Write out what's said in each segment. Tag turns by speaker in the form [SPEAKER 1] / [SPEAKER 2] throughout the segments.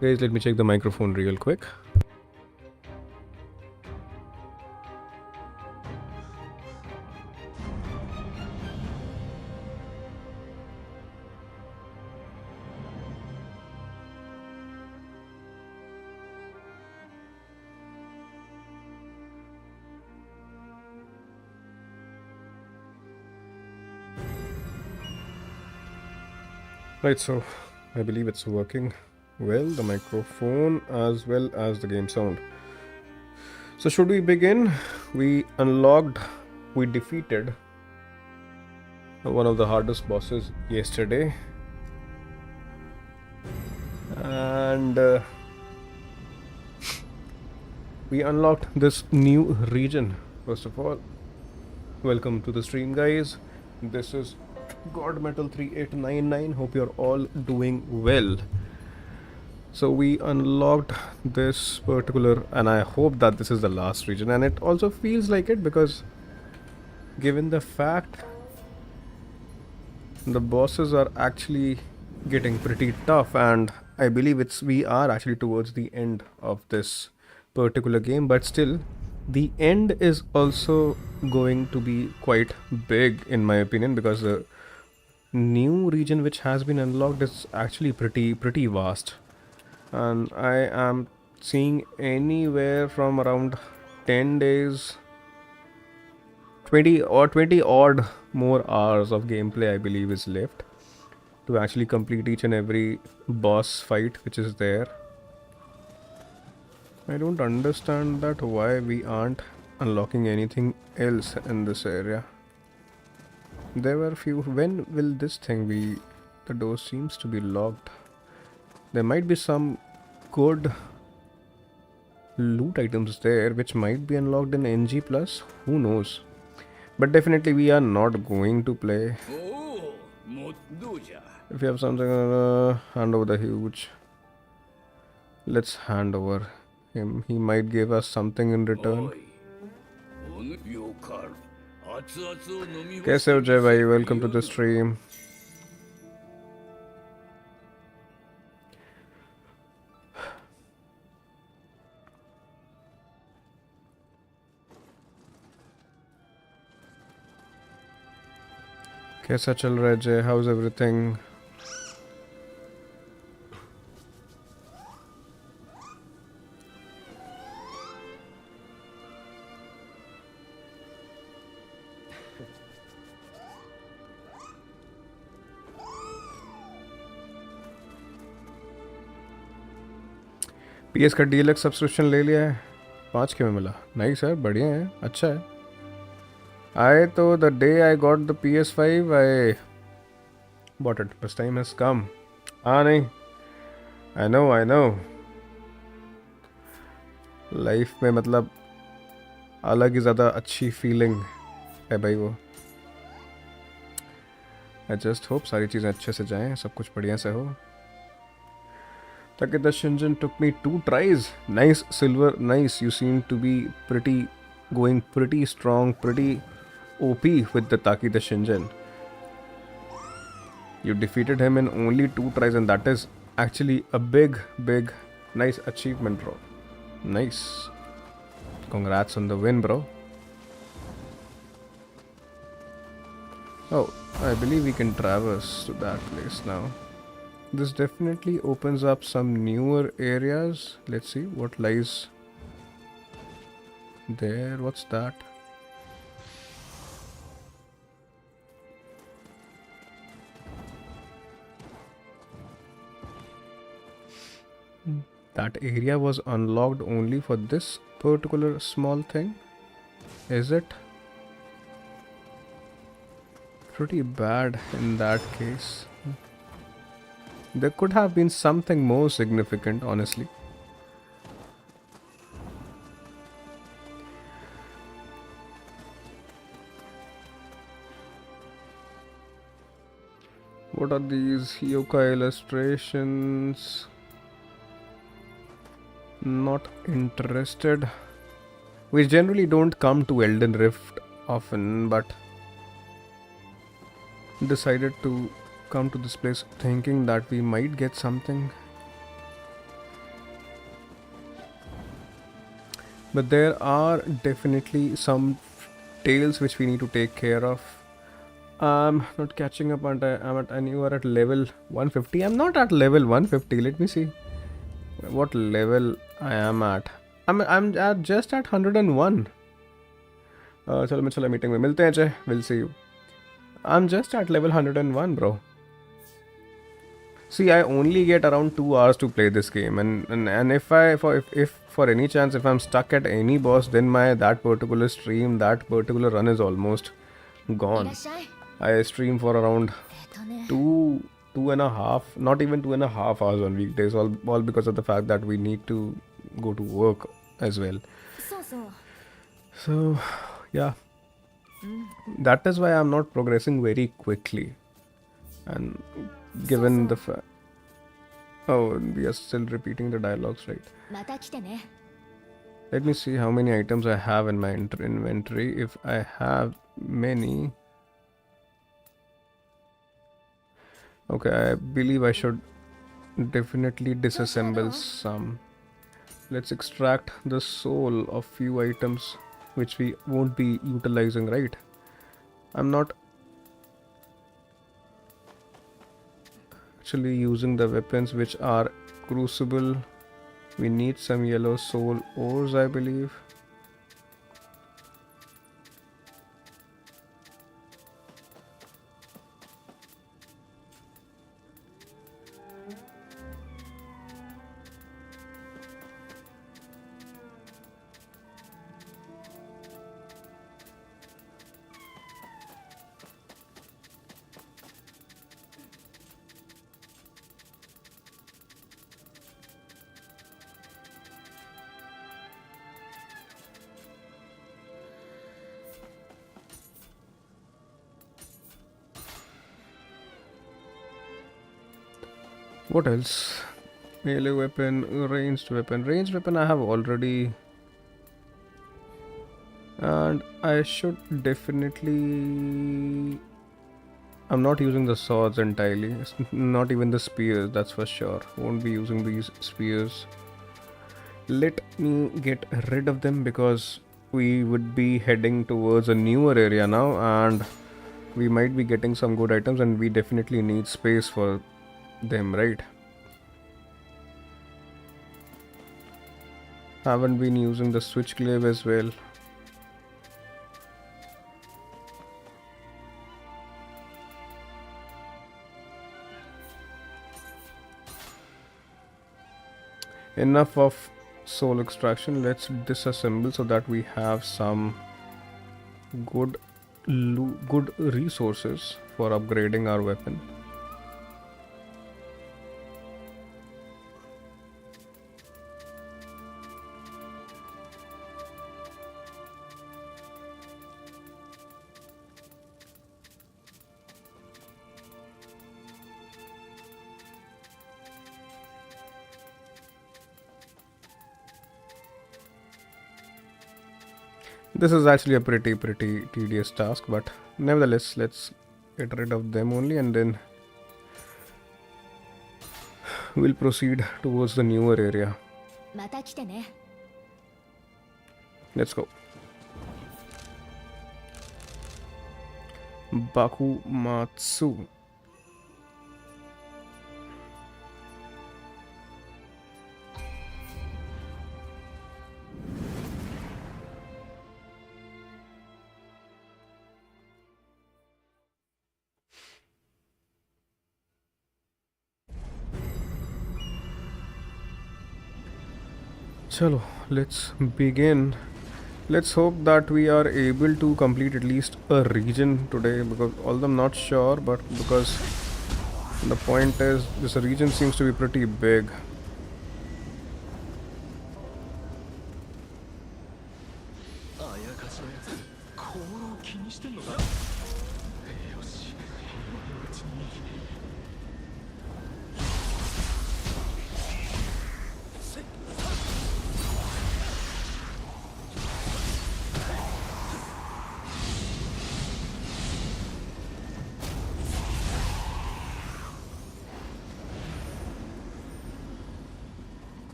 [SPEAKER 1] Guys, let me check the microphone real quick. Right, so I believe it's working well, the microphone as well as the game sound. So should we begin? We defeated one of the hardest bosses yesterday, and we unlocked this new region. First of all, welcome to the stream, guys. This is GoDMetal 3899. Hope you're all doing well. So we unlocked this particular, and I hope that this is the last region, and it also feels like it because given the fact the bosses are actually getting pretty tough, and I believe we are actually towards the end of this particular game, but still the end is also going to be quite big in my opinion, because the new region which has been unlocked is actually pretty vast, and I am seeing anywhere from around 10 days, 20 odd more hours of gameplay I believe is left to actually complete each and every boss fight which is there. I don't understand that why we aren't unlocking anything else in this area. There were few. When will this thing be? The door seems to be locked. There might be some good loot items there which might be unlocked in NG plus. Who knows? But definitely we are not going to play. If you have something, hand over the huge. Let's hand over him. He might give us something in return. कैसे हो जय भाई? Welcome to the stream. कैसा चल रहा है जय? How's everything? PS का DLX सब्सक्रिप्शन ले लिया है, 5 के में मिला. नाइस है, बढ़िया है, अच्छा है. I तो the day I got the PS5 I bought it. This time has come. हाँ नहीं, I know. लाइफ में मतलब अलग ही ज़्यादा अच्छी फीलिंग है भाई वो. I just hope सारी चीज़ें अच्छे से जाएं, सब कुछ बढ़िया से हो. Takeda Shinjin took me 2 tries. Nice silver, nice. You seem to be going pretty strong, pretty OP with the Takeda Shinjin. You defeated him in only 2 tries, and that is actually a big, nice achievement, bro. Nice. Congrats on the win, bro. Oh, I believe we can traverse to that place now. This definitely opens up some newer areas. Let's see what lies there. What's that? That area was unlocked only for this particular small thing. Is it? Pretty bad in that case. There could have been something more significant, honestly. What are these yokai illustrations? Not interested. We generally don't come to Elden Rift often, but decided to come to this place thinking that we might get something. But there are definitely some tails which we need to take care of. I'm not catching up, and you are at level 150. I'm not at level 150. Let me see what level I am at. I'm at just at 101. चलो meeting में मिलते हैं चे. We'll see you. I'm just at level 101, bro. See, I only get around 2 hours to play this game, and if for any chance if I'm stuck at any boss, then my that particular stream, that particular run is almost gone. I stream for around two and a half, not even 2.5 hours on weekdays, all because of the fact that we need to go to work as well. So, yeah, that is why I'm not progressing very quickly, and given the fact. Oh, we are still repeating the dialogues, right? Let me see how many items I have in my inventory. If I have many. Okay, I believe I should definitely disassemble some. Let's extract the soul of few items which we won't be utilizing, right? I'm not actually using the weapons which are Crucible. We need some yellow soul ores, I believe. What else? Melee weapon, ranged weapon. Ranged weapon I have already. And I should definitely... I'm not using the swords entirely. Not even the spears, that's for sure. Won't be using these spears. Let me get rid of them because we would be heading towards a newer area now, and we might be getting some good items, and we definitely need space for them, right? Haven't been using the switch glaive as well. Enough of soul extraction. Let's disassemble so that we have some good resources for upgrading our weapon. This is actually a pretty tedious task, but nevertheless, let's get rid of them only, and then we'll proceed towards the newer area. Let's go. Bakumatsu. Chalo, let's begin. Let's hope that we are able to complete at least a region today, because although I'm not sure, but because the point is this region seems to be pretty big.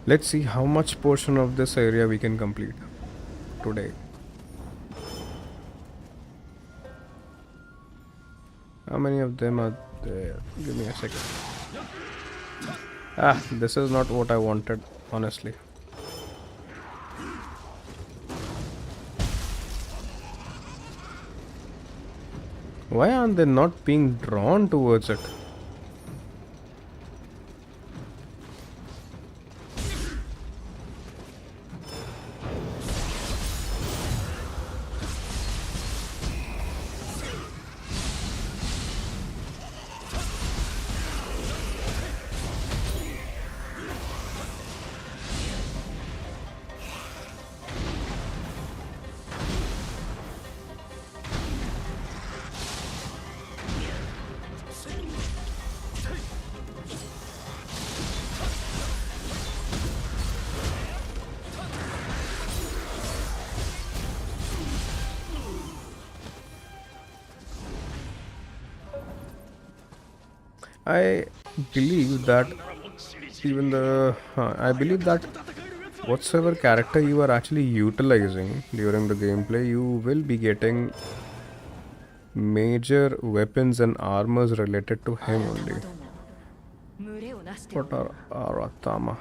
[SPEAKER 1] Let's see how much portion of this area we can complete today. How many of them are there? Give me a second. This is not what I wanted, honestly. Why aren't they not being drawn towards it? I believe that I believe that whatsoever character you are actually utilizing during the gameplay, you will be getting major weapons and armors related to him only. What are Aratama?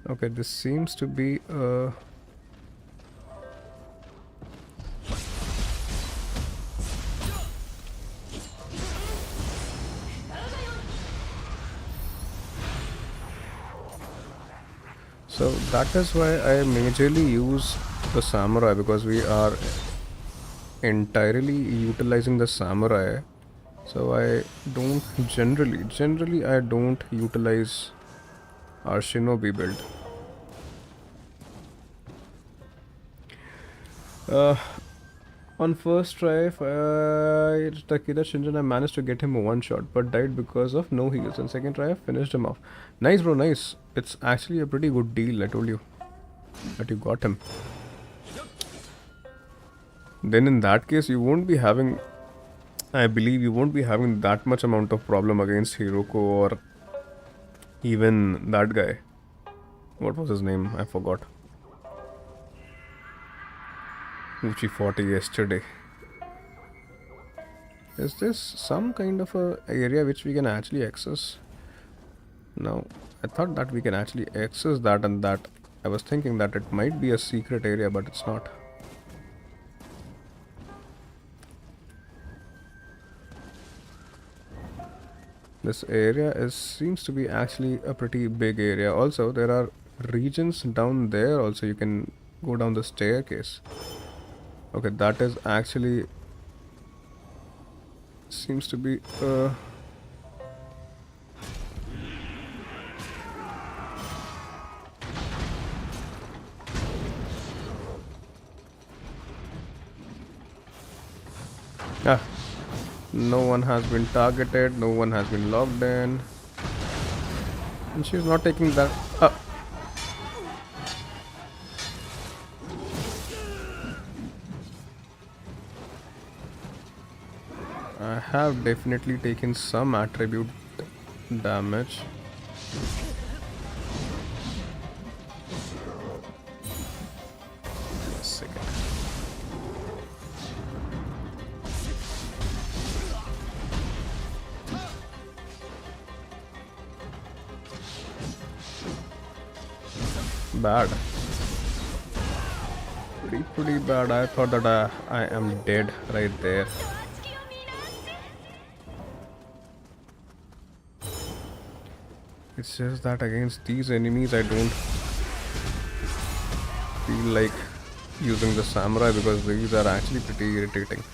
[SPEAKER 1] Okay, this seems to be a... So that is why I majorly use the samurai, because we are entirely utilizing the samurai. So I don't generally I don't utilize our shinobi build. On first try, Takeda Shinjan, I managed to get him a one shot, but died because of no heals. And second try, I finished him off. Nice, bro, nice. It's actually a pretty good deal, I told you, that you got him. Then in that case, you won't be having, I believe you won't be having that much amount of problem against Hiroko or even that guy. What was his name? I forgot. Which we fought yesterday. Is this some kind of a area which we can actually access? No, I thought that we can actually access that, and that I was thinking that it might be a secret area, but it's not. This area seems to be actually a pretty big area. Also, there are regions down there also. You can go down the staircase. Okay, that is actually seems to be no one has been targeted, no one has been logged in, and she's not taking that. I have definitely taken some attribute damage. A second. Bad. Pretty bad. I thought that I am dead right there. It's just that against these enemies I don't feel like using the samurai, because these are actually pretty irritating.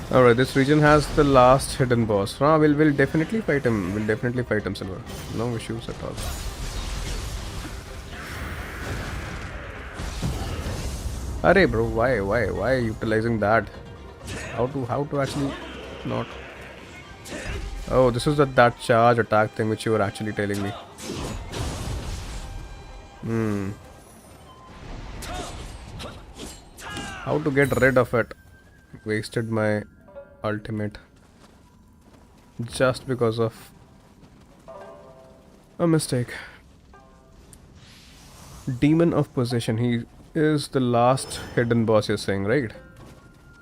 [SPEAKER 1] Alright, this region has the last hidden boss. We'll definitely fight him. We'll definitely fight him, Silver. No issues at all. Arey bro, why utilizing that? How to actually not? Oh, this is that charge attack thing which you were actually telling me. How to get rid of it? Wasted my ultimate just because of a mistake. Demon of Possession. He is the last hidden boss, you're saying, right?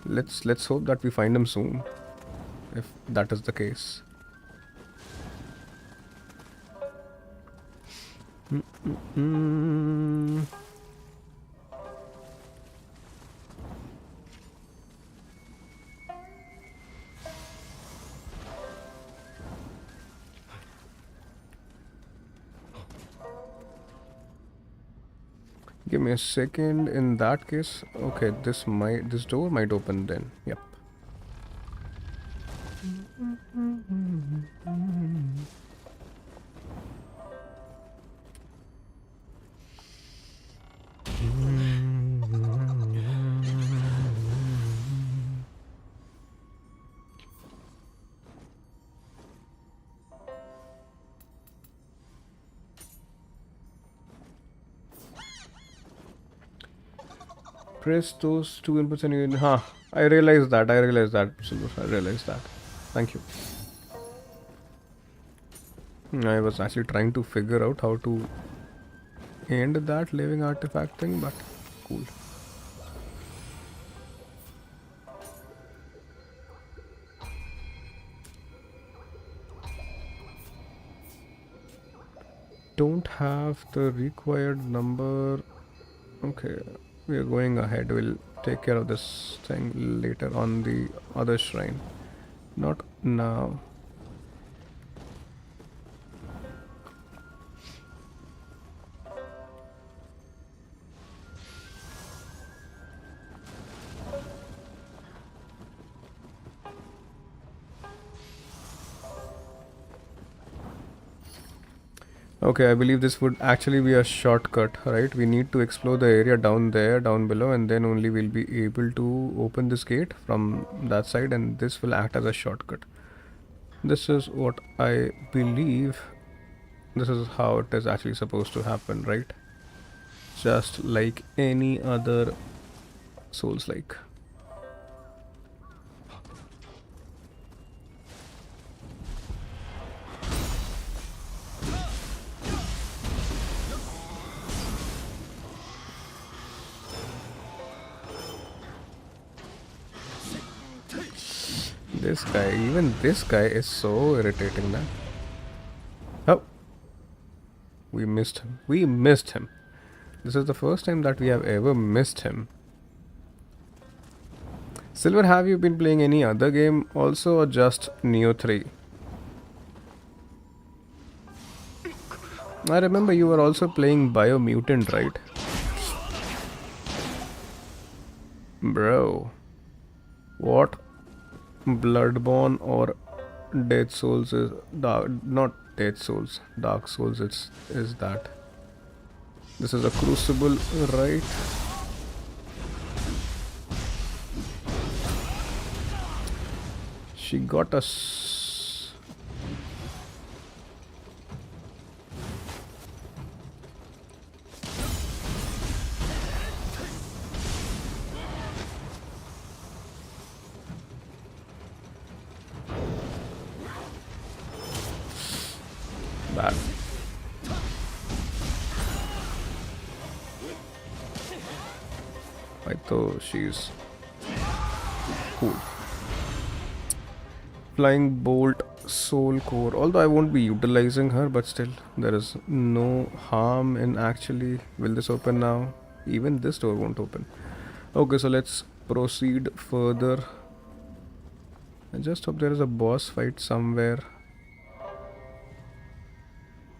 [SPEAKER 1] Let's hope that we find him soon, if that is the case. Give me a second. In that case, okay, this door might open then. Yep. Press those two inputs and you... I realized that. Silver. I realized that. Thank you. I was actually trying to figure out how to end that living artifact thing, but cool. Don't have the required number. Okay. We are going ahead. We'll take care of this thing later on the other shrine. Not now. Okay, I believe this would actually be a shortcut, right? We need to explore the area down there, down below, and then only we'll be able to open this gate from that side, and this will act as a shortcut. This is what I believe. This is how it is actually supposed to happen, right? Just like any other Souls-like. This guy, even this guy is so irritating, man. Oh, we missed him. We missed him. This is the first time that we have ever missed him. Silver, have you been playing any other game also, or just Nioh 3? I remember you were also playing Biomutant, right? Bro, what Bloodborne or Dead Souls is not Dead Souls, Dark Souls is that. This is a Crucible, right? She got us. Bad. I thought she's cool. Flying Bolt, Soul Core. Although I won't be utilizing her, but still, there is no harm in actually. Will this open now? Even this door won't open. Okay, so let's proceed further. I just hope there is a boss fight somewhere.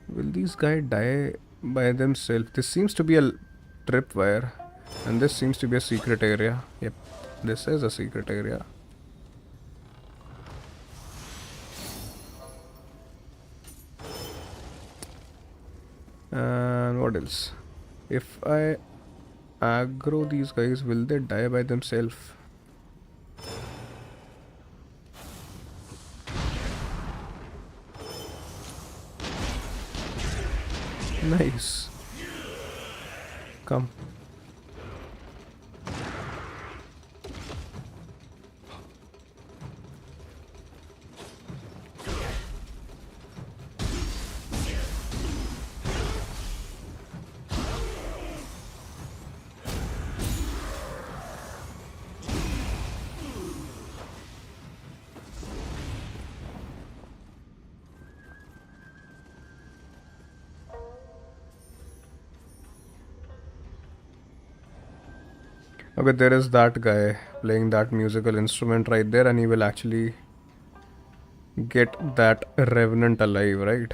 [SPEAKER 1] Will these guys die by themselves? This seems to be a tripwire, and this seems to be a secret area. Yep, this is a secret area. And what else? If I aggro these guys, will they die by themselves? Nice. Come. Okay, there is that guy playing that musical instrument right there, and he will actually get that revenant alive, right?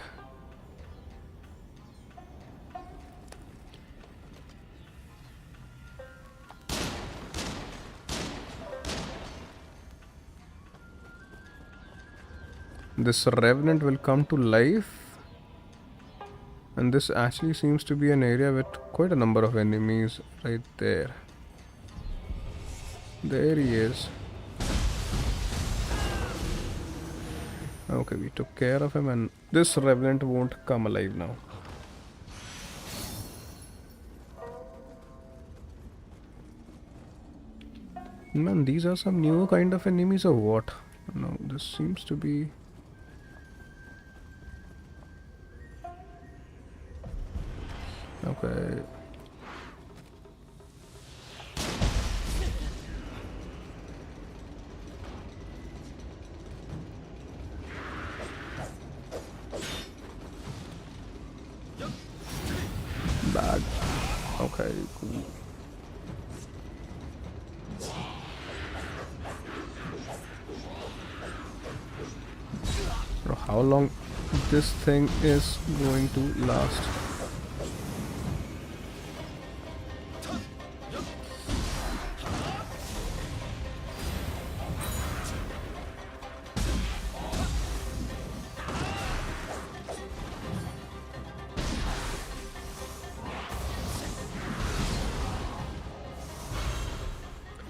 [SPEAKER 1] This revenant will come to life, and this actually seems to be an area with quite a number of enemies right there. There he is. Okay, we took care of him, and this revenant won't come alive now. Man, these are some new kind of enemies or what? No, this seems to be... Okay. Bad. Okay, cool. Bro, how long this thing is going to last?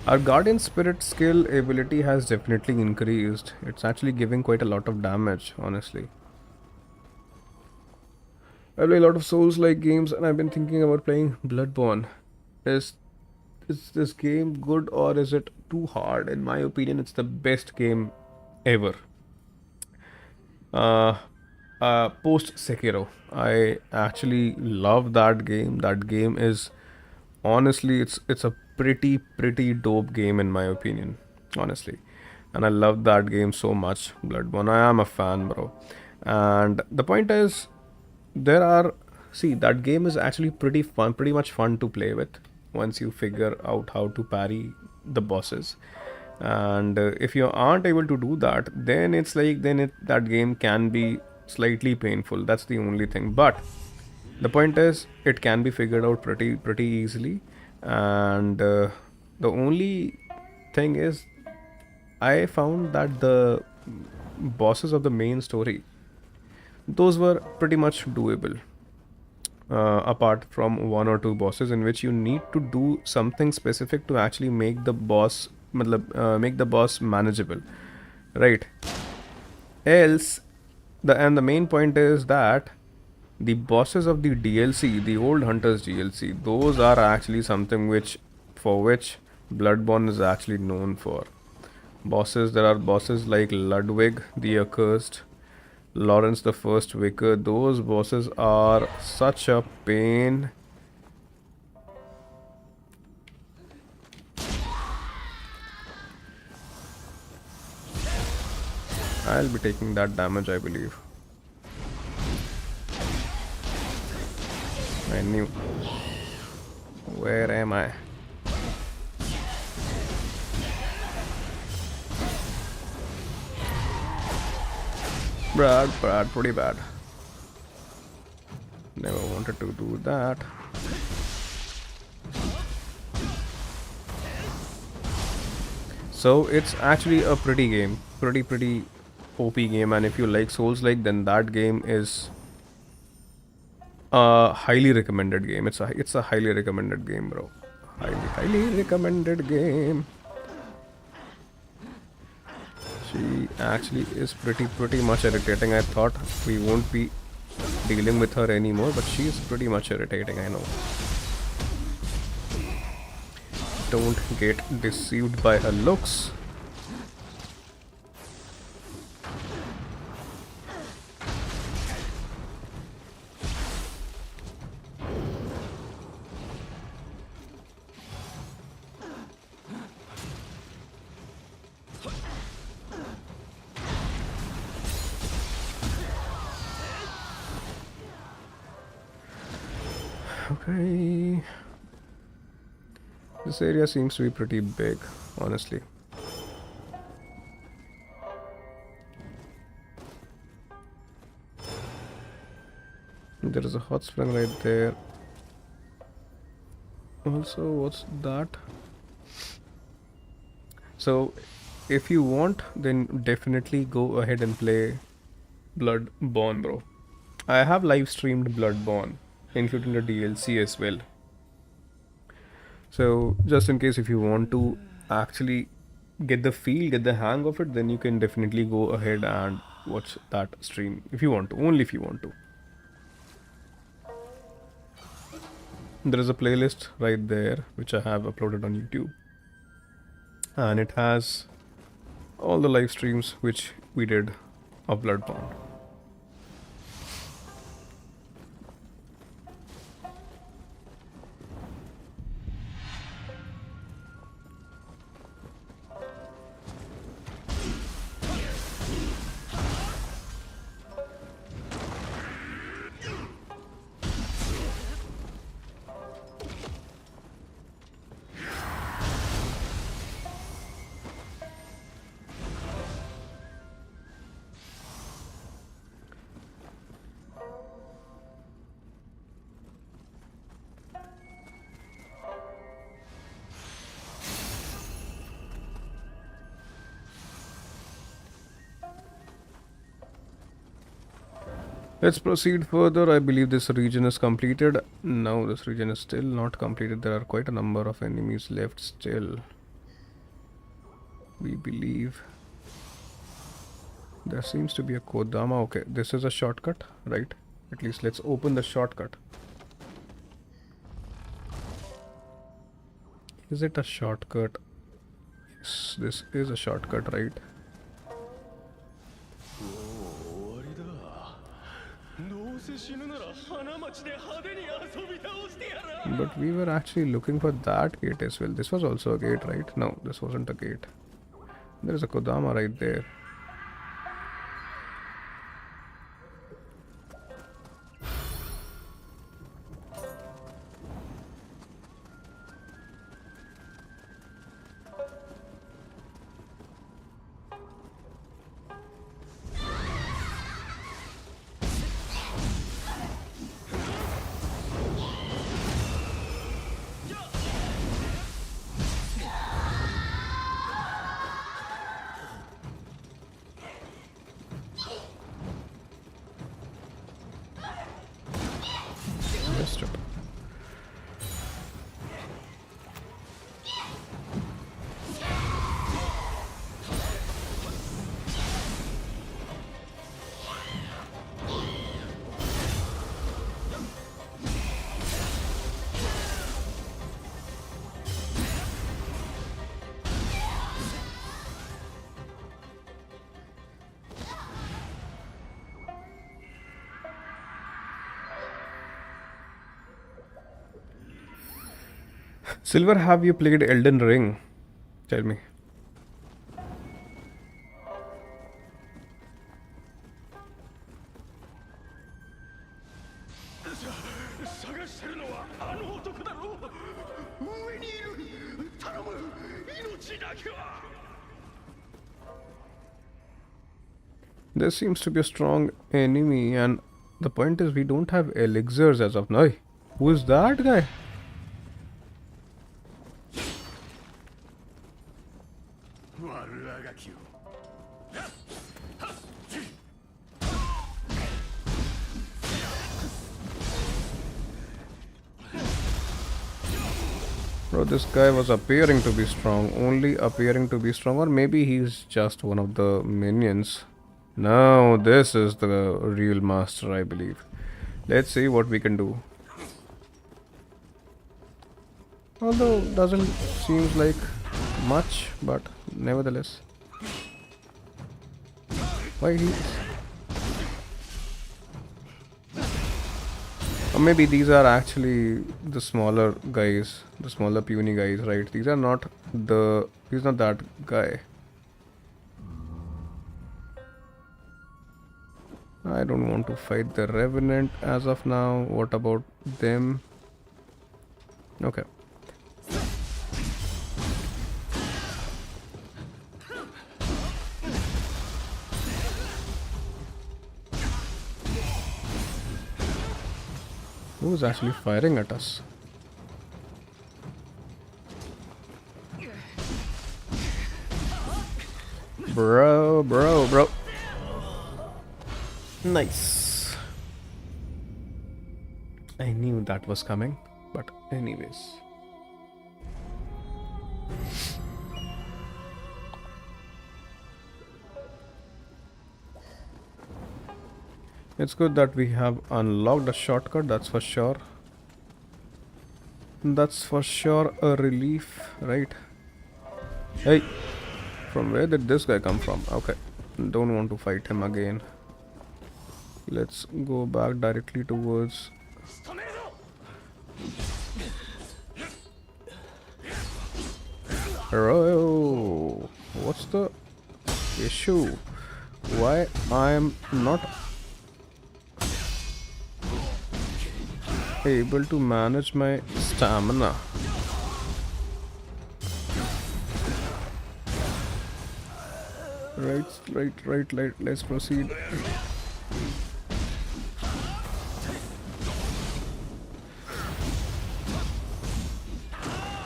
[SPEAKER 1] Our Guardian Spirit skill ability has definitely increased. It's actually giving quite a lot of damage, honestly. I play a lot of Souls-like games, and I've been thinking about playing Bloodborne. Is this game good or is it too hard? In my opinion, it's the best game ever. Uh, Post Sekiro, I actually love that game. That game is honestly, it's a pretty dope game in my opinion, honestly. And I love that game so much. Bloodborne, I am a fan, bro. And the point is, there are see that game is actually pretty fun, pretty much fun to play with once you figure out how to parry the bosses. And if you aren't able to do that, then it's like that game can be slightly painful. That's the only thing. But the point is, it can be figured out pretty easily. And the only thing is, I found that the bosses of the main story, those were pretty much doable. Apart from one or two bosses in which you need to do something specific to actually make the boss make the boss manageable, right? Else, the main point is that the bosses of the DLC, the old Hunters DLC, those are actually something which Bloodborne is actually known for. Bosses, there are bosses like Ludwig the Accursed, Lawrence the First Vicar. Those bosses are such a pain. I'll be taking that damage, I believe. I knew. Where am I? Bad, pretty bad. Never wanted to do that. So it's actually a pretty game, pretty OP game, and if you like Souls like, then that game is Highly recommended game. It's a highly recommended game, bro. Highly recommended game. She actually is pretty much irritating. I thought we won't be dealing with her anymore, but she's pretty much irritating, I know. Don't get deceived by her looks. Okay. This area seems to be pretty big, honestly. There is a hot spring right there. Also, what's that? So, if you want, then definitely go ahead and play Bloodborne, bro. I have live streamed Bloodborne, including the DLC as well. So, just in case if you want to actually get the feel, get the hang of it, then you can definitely go ahead and watch that stream if you want to, only if you want to. There is a playlist right there which I have uploaded on YouTube, and it has all the live streams which we did of Bloodborne. Let's proceed further. I believe this region is completed. No, this region is still not completed. There are quite a number of enemies left still. We believe. There seems to be a Kodama. Okay, this is a shortcut, right? At least let's open the shortcut. Is it a shortcut? Yes, this is a shortcut, right? But we were actually looking for that gate as well. This was also a gate, right? No, this wasn't a gate. There is a Kodama right there. Silver, have you played Elden Ring? Tell me. There seems to be a strong enemy, and the point is we don't have elixirs as of now. Who is that guy? Bro, this guy was appearing to be strong, only appearing to be strong, or maybe he's just one of the minions. No, this is the real master, I believe. Let's see what we can do. Although doesn't seems like much, but nevertheless. Why he? Or maybe these are actually the smaller guys, the smaller puny guys, right? These are not the. He's not that guy. I don't want to fight the Revenant as of now. What about them? Okay. Who's actually firing at us? Bro. Nice. I knew that was coming, but anyways. It's good that we have unlocked a shortcut, that's for sure. That's for sure a relief, right? Hey! From where did this guy come from? Okay. Don't want to fight him again. Let's go back directly towards... Bro, what's the issue? Why I am not able to manage my stamina? Right, let's proceed.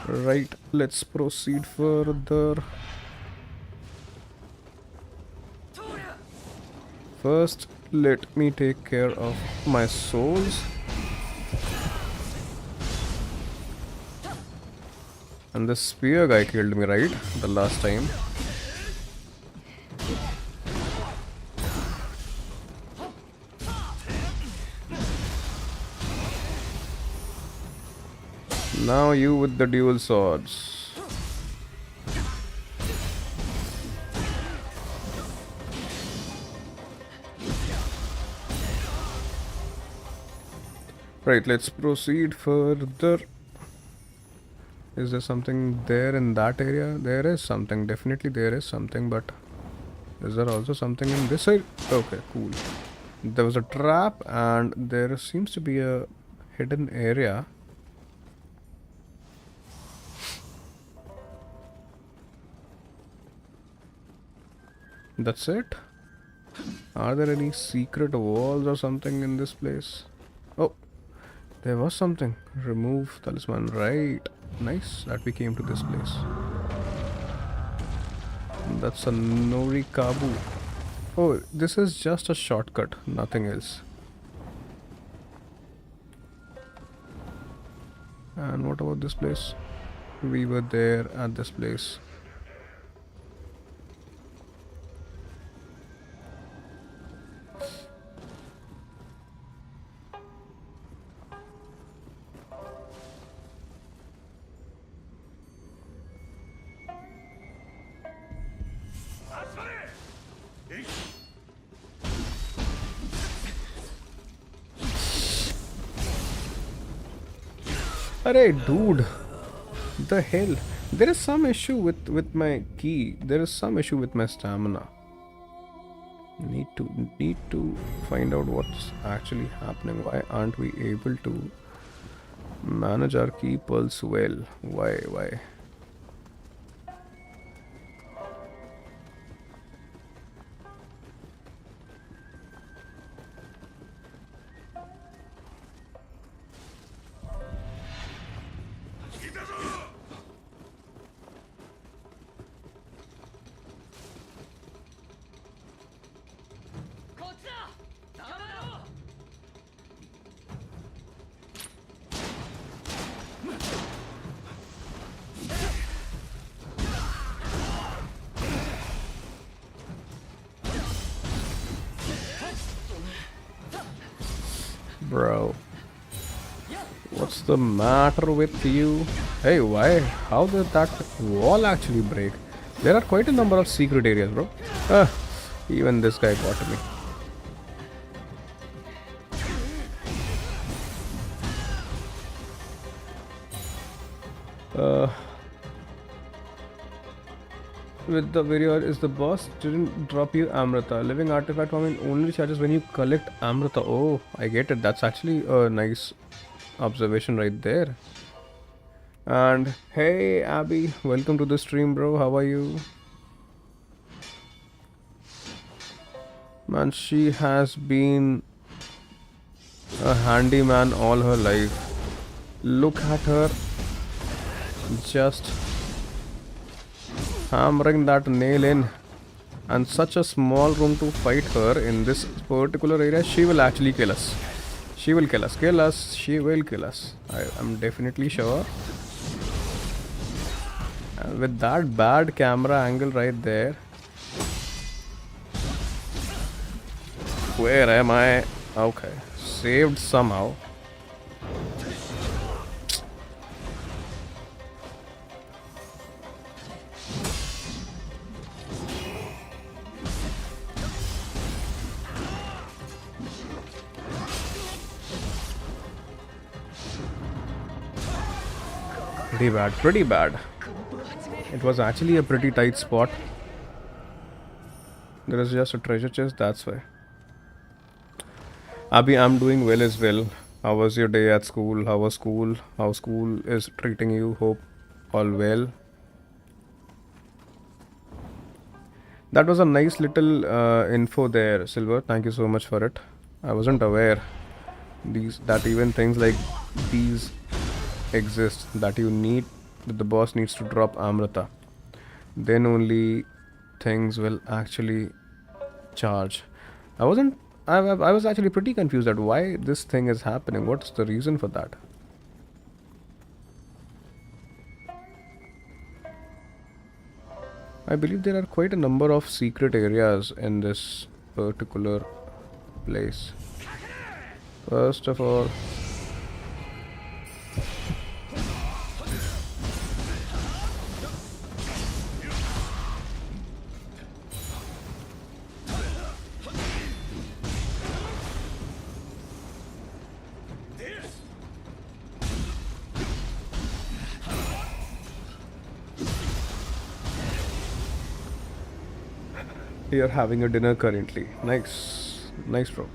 [SPEAKER 1] Right, let's proceed further. First, let me take care of my souls. And the spear guy killed me, right? The last time. Now you with the dual swords. Right, let's proceed further. Is there something there in that area? There is something, definitely there is something, but is there also something in this side? Okay, cool. There was a trap and there seems to be a hidden area. That's it? Are there any secret walls or something in this place? Oh, there was something. Remove talisman. Right. Nice that we came to this place. That's a Norikabu. Oh, this is just a shortcut. Nothing else. And what about this place? We were there at this place. Arey, dude, the hell? There is some issue with my key. There is some issue with my stamina. Need to find out what's actually happening. Why aren't we able to manage our key pulse well? Why? Bro, what's the matter with you? Hey, why? How did that wall actually break? There are quite a number of secret areas, bro. Ah, even this guy got me. With the video is the boss didn't drop you Amrita. Living artifact forming only charges when you collect Amrita. Oh, I get it. That's actually a nice observation right there. And hey Abby, welcome to the stream, bro. How are you? Man, she has been a handyman all her life. Look at her, just hammering that nail in. And such a small room to fight her in this particular area. She will actually kill us. She will kill us. Kill us. She will kill us. I'm definitely sure. And with that bad camera angle right there. Where am I? Okay. Saved somehow. Pretty bad, pretty bad. It was actually a pretty tight spot. There is just a treasure chest, that's why. Abhi, I'm doing well as well. How was your day at school? How was school? How school is treating you? Hope all well. That was a nice little info there, Silver. Thank you so much for it. I wasn't aware that even things like these exist, that the boss needs to drop Amrita. Then only things will actually charge. I was actually pretty confused at why this thing is happening. What's the reason for that? I believe there are quite a number of secret areas in this particular place. First of all, you're having a dinner currently. Nice. Nice, bro.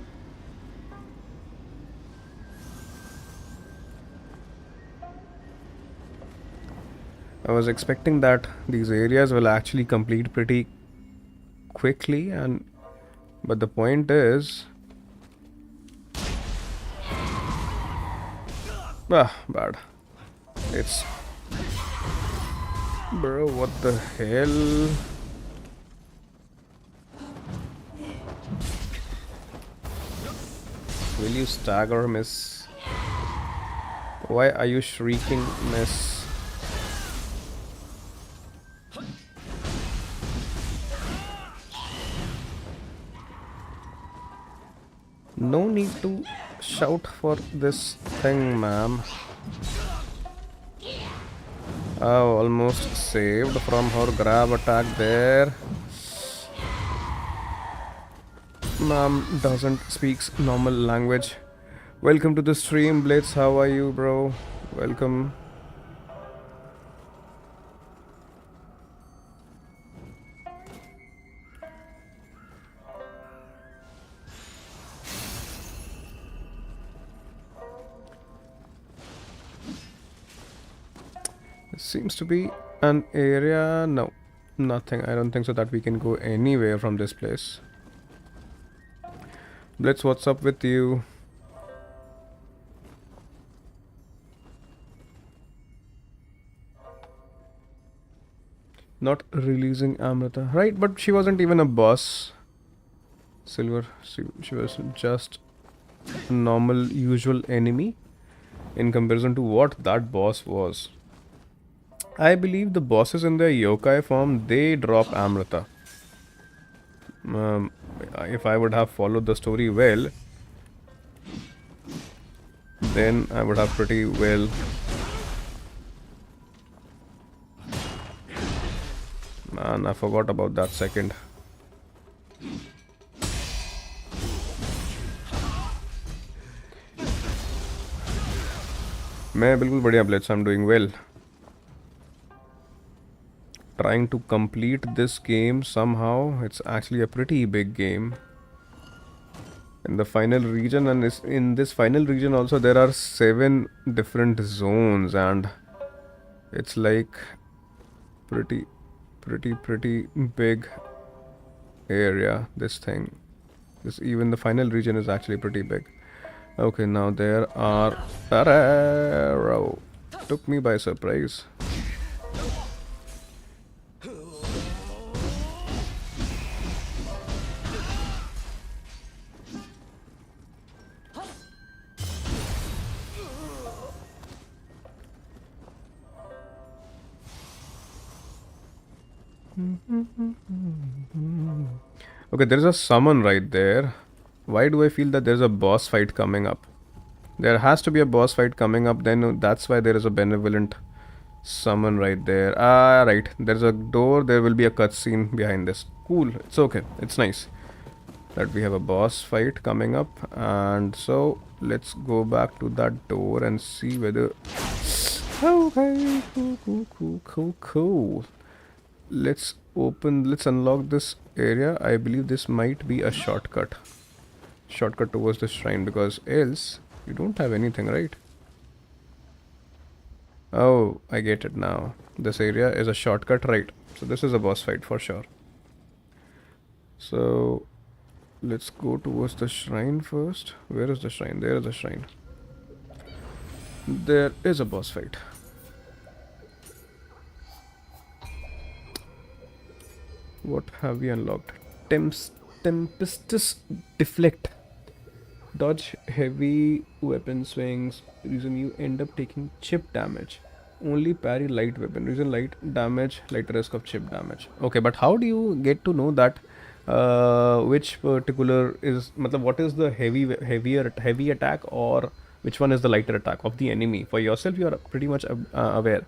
[SPEAKER 1] I was expecting that these areas will actually complete pretty quickly, but the point is, bad. It's, bro, what the hell? Will you stagger, miss? Why are you shrieking, miss? No need to shout for this thing, ma'am. Oh, almost saved from her grab attack there. Ma'am doesn't speak normal language. Welcome to the stream, Blitz. How are you, bro? Welcome. This seems to be an area. No, nothing. I don't think so that we can go anywhere from this place. Blitz, what's up with you? Not releasing Amrita. Right, but she wasn't even a boss. Silver, she was just a normal, usual enemy in comparison to what that boss was. I believe the bosses in their yokai form, they drop Amrita. If I would have followed the story well, then I would have pretty well. Man, I forgot about that second. मैं बिल्कुल बढ़िया plates, I'm doing well. Trying to complete this game somehow. It's actually a pretty big game. In the final region, and in this final region also there are 7 different zones, and it's like pretty big area. This thing, even the final region is actually pretty big. Okay, now there are arrow. Took me by surprise. Okay, there is a summon right there. Why do I feel that there's a boss fight coming up? There has to be a boss fight coming up, then that's why there is a benevolent summon right there. Ah, right. There's a door, there will be a cutscene behind this. Cool, it's okay. It's nice that we have a boss fight coming up. And so, let's go back to that door and see whether... Okay, cool. Let's unlock this area. I believe this might be a shortcut towards the shrine, because else you don't have anything, right? Oh, I get it now. This area is a shortcut, right? So this is a boss fight for sure. So let's go towards the shrine first. Where is the shrine? There is a shrine. There is a boss fight. What have we unlocked? Tempestus Deflect. Dodge heavy weapon swings. Reason you end up taking chip damage. Only parry light weapon. Reason light damage, light risk of chip damage. Okay, but how do you get to know that which particular is, what is the heavy attack, or which one is the lighter attack of the enemy? For yourself, you are pretty much aware.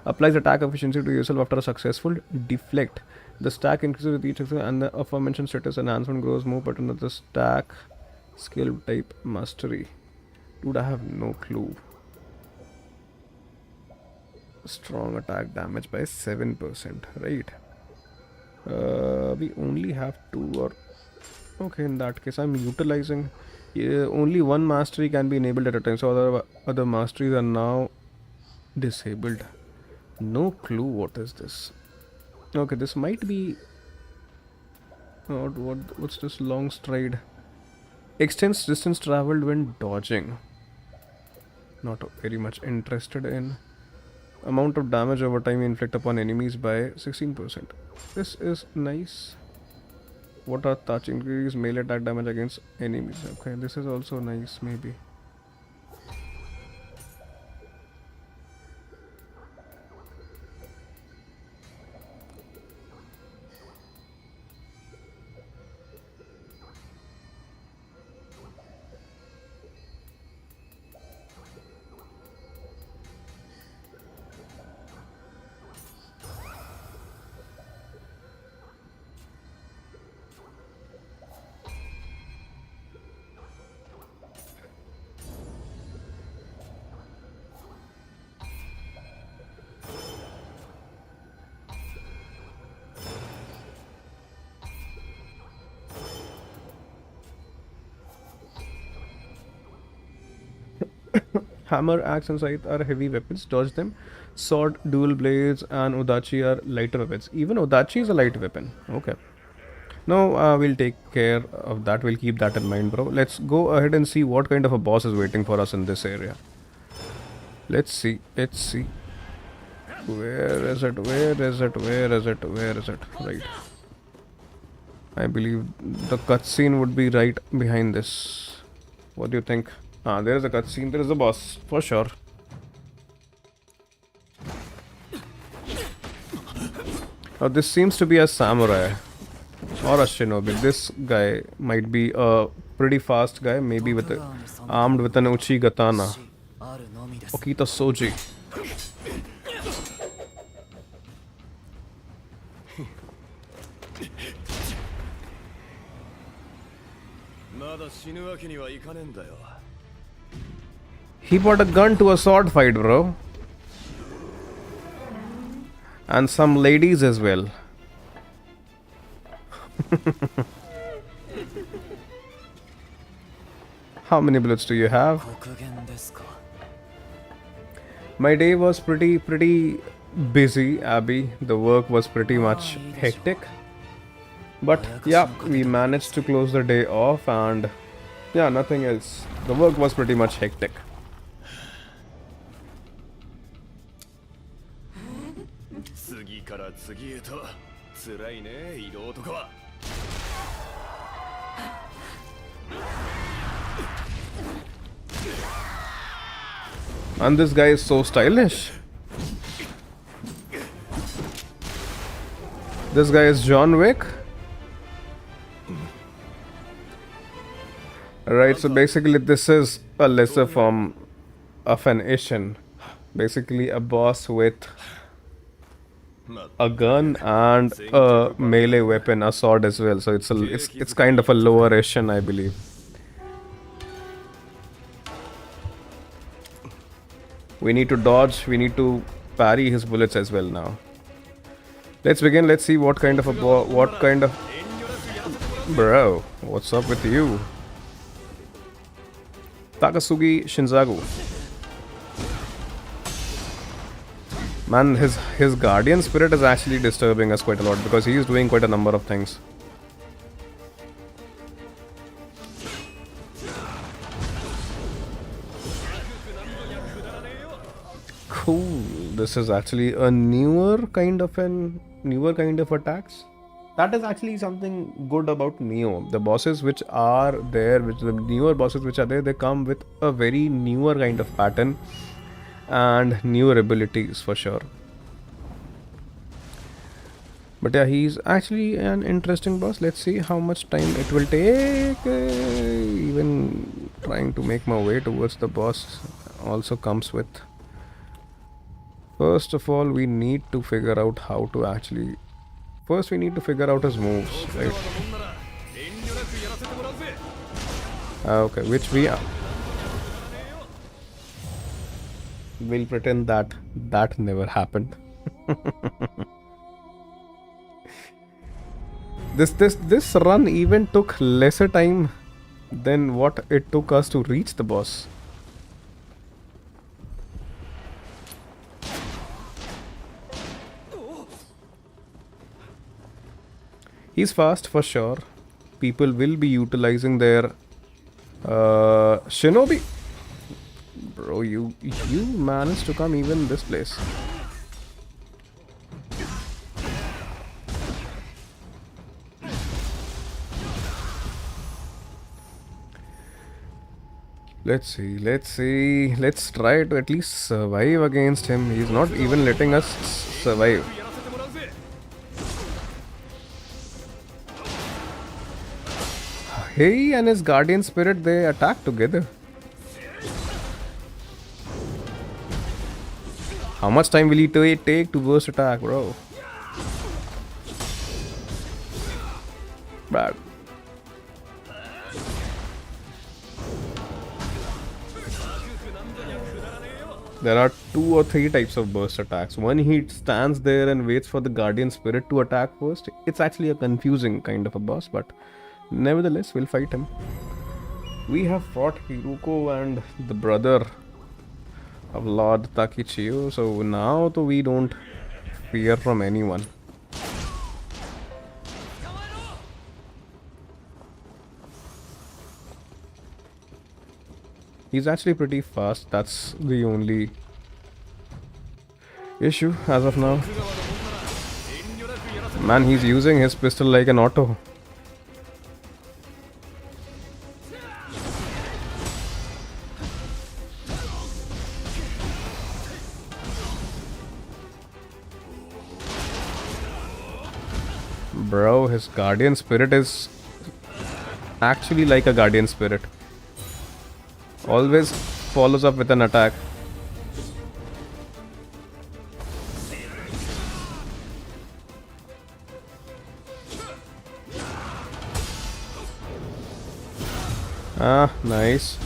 [SPEAKER 1] Applies attack efficiency to yourself after a successful deflect. The stack increases with each success, and the aforementioned status enhancement grows more button of the stack skill type mastery. Dude, I have no clue. Strong attack damage by 7%, right? We only have 2, or okay, in that case I'm utilizing only one mastery can be enabled at a time, so other masteries are now disabled. No clue what is this. Okay, this might be what's this? Long stride extends distance traveled when dodging. Not very much interested in. Amount of damage over time inflict upon enemies by 16%. This is nice. What are touch? Increase melee attack damage against enemies. Okay, this is also nice, maybe. Hammer, axe and scythe are heavy weapons, dodge them. Sword, dual blades and odachi are lighter weapons. Even odachi is a light weapon. Okay. Now we'll take care of that. We'll keep that in mind, bro. Let's go ahead and see what kind of a boss is waiting for us in this area. Let's see. Where is it? Right. I believe the cutscene would be right behind this. What do you think? Ah, there is a cutscene. There is a boss for sure. Oh, this seems to be a samurai or a shinobi. This guy might be a pretty fast guy, maybe armed with an uchi katana. Okita Soji. He bought a gun to a sword fight, bro. And some ladies as well. How many bullets do you have? My day was pretty busy, Abby. The work was pretty much hectic. But yeah, we managed to close the day off and yeah, nothing else. The work was pretty much hectic. And this guy is so stylish. This guy is John Wick. Right, so basically this is a lesser form of an Ishin. Basically a boss with a gun and a melee weapon, a sword as well. So it's kind of a lower Ishin, I believe. We need to dodge, we need to parry his bullets as well now. Let's begin, let's see what kind of Bro, what's up with you? Takasugi Shinzaku. Man, his Guardian Spirit is actually disturbing us quite a lot because he is doing quite a number of things. Cool. This is actually a newer kind of attacks. That is actually something good about Nioh. The bosses which are there, the newer bosses which are there, they come with a very newer kind of pattern and newer abilities for sure. But yeah, he's actually an interesting boss. Let's see how much time it will take. Even trying to make my way towards the boss also comes with. First of all, we need to figure out how to actually. First, we need to figure out his moves, right? Okay, which we are. We'll pretend that never happened. This run even took lesser time than what it took us to reach the boss. He's fast for sure. People will be utilizing their Shinobi. Bro, you managed to come even this place. Let's see. Let's try to at least survive against him. He's not even letting us survive. He and his Guardian Spirit, they attack together. How much time will he take to burst attack, bro? Bad. There are 2 or 3 types of burst attacks. One, he stands there and waits for the Guardian Spirit to attack first. It's actually a confusing kind of a boss, but nevertheless, we'll fight him. We have fought Hiruko and the brother of Lord Takechiyo, so now we don't fear from anyone. He's actually pretty fast, that's the only issue as of now. Man, he's using his pistol like an auto. Bro, his Guardian Spirit is actually like a Guardian Spirit. Always follows up with an attack. Ah, nice.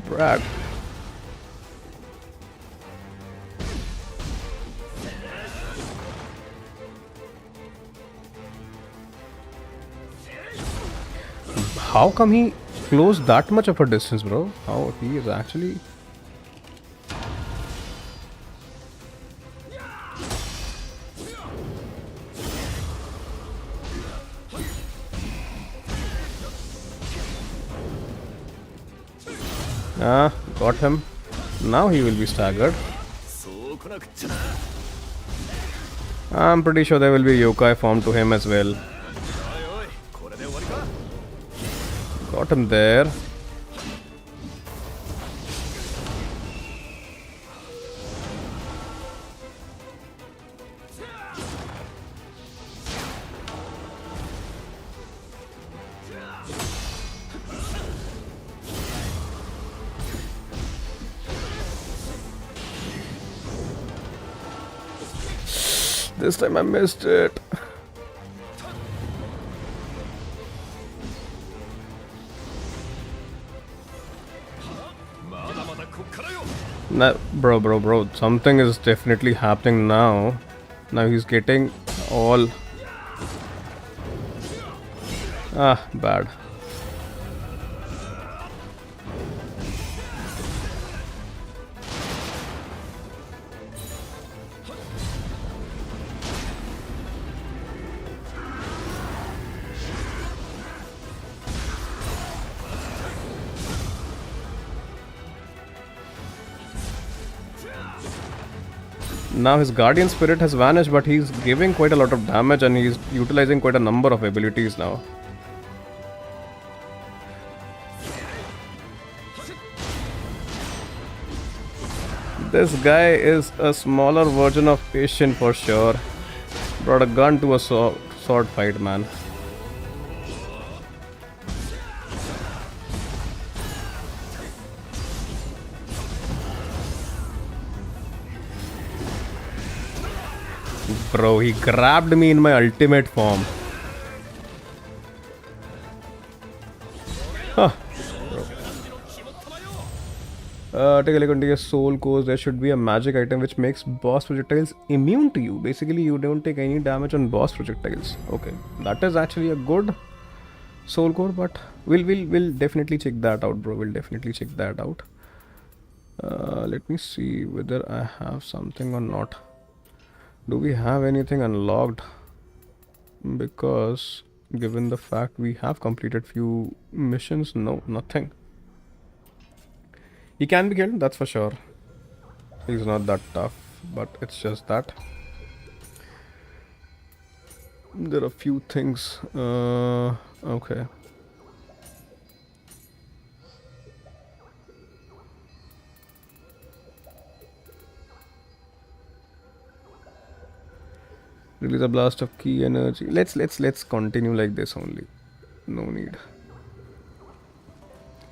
[SPEAKER 1] Brad. How come he closed that much of a distance, bro? How he is actually... Ah, got him. Now he will be staggered. I'm pretty sure there will be yokai form to him as well. Got him there. This time I missed it. Nah, bro. Something is definitely happening now. Now he's getting all... Ah, bad. Now his Guardian Spirit has vanished, but he's giving quite a lot of damage and he's utilizing quite a number of abilities now. This guy is a smaller version of Patient for sure. Brought a gun to a sword fight, man. Bro, he grabbed me in my ultimate form. Huh. Take a look into your soul course. There should be a magic item which makes boss projectiles immune to you. Basically, you don't take any damage on boss projectiles. Okay, that is actually a good soul core, but we'll definitely check that out, bro. We'll definitely check that out. Let me see whether I have something or not. Do we have anything unlocked? Because given the fact we have completed few missions, no, nothing. He can be killed, that's for sure. He's not that tough, but it's just that there are few things. Okay. Release a blast of key energy. Let's continue like this only. No need.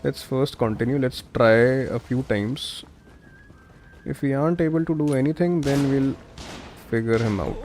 [SPEAKER 1] Let's first continue. Let's try a few times. If we aren't able to do anything, then we'll figure him out.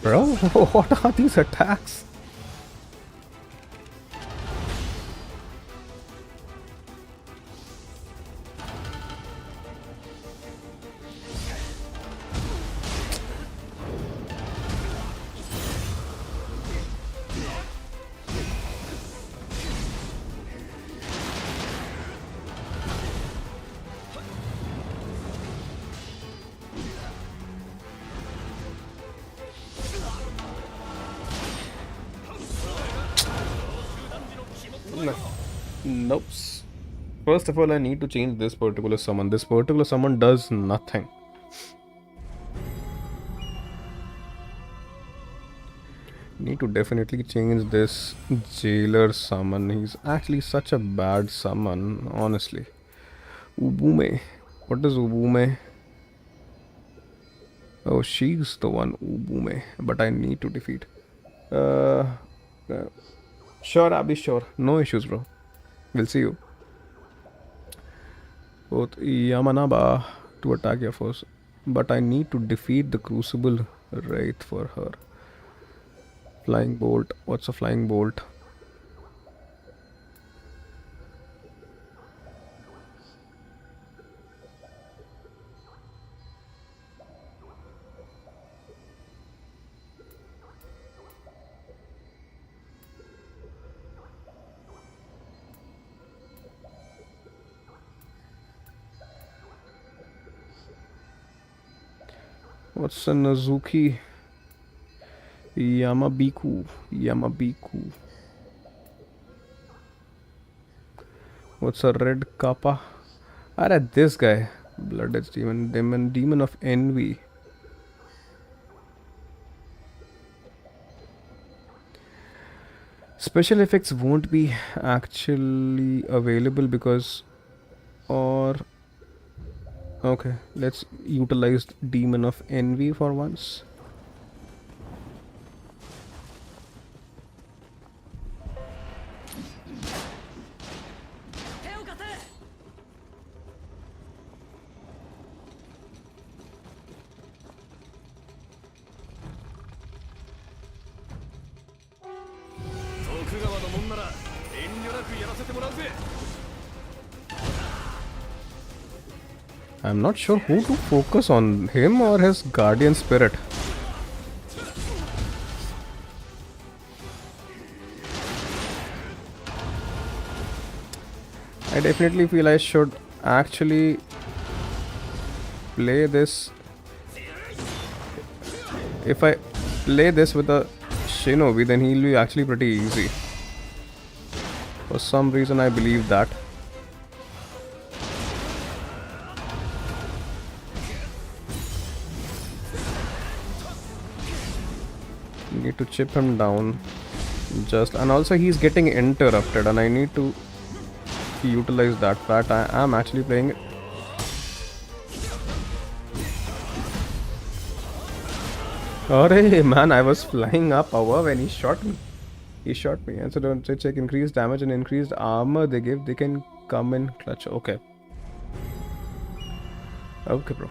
[SPEAKER 1] Bro, what are these attacks? Nope. First of all, I need to change this particular summon. This particular summon does nothing. Need to definitely change this jailer summon. He's actually such a bad summon, honestly. Ubume. What is Ubume? Oh, she's the one, Ubume. But I need to defeat. Uh, uh, sure, Abby, sure. No issues, bro. We'll see you. Both Yamanaba to attack your force. But I need to defeat the Crucible Wraith for her. Flying Bolt. What's a Flying Bolt? What's a Nazuki? Yamabiku. Yamabiku. What's a red kappa? Alright, this guy. Blooded demon of envy. Special effects won't be actually available because, or okay, let's utilize demon of envy for once. I'm not sure who to focus on, him or his Guardian Spirit. I definitely feel I should actually play this. If I play this with a Shinobi, then he'll be actually pretty easy. For some reason I believe that. Need to chip him down just, and also he's getting interrupted and I need to utilize that fact. I am actually playing it. Alright man, I was flying up above and he shot me. He shot me. And so don't check increased damage and increased armor they give, they can come in clutch. Okay. Okay bro.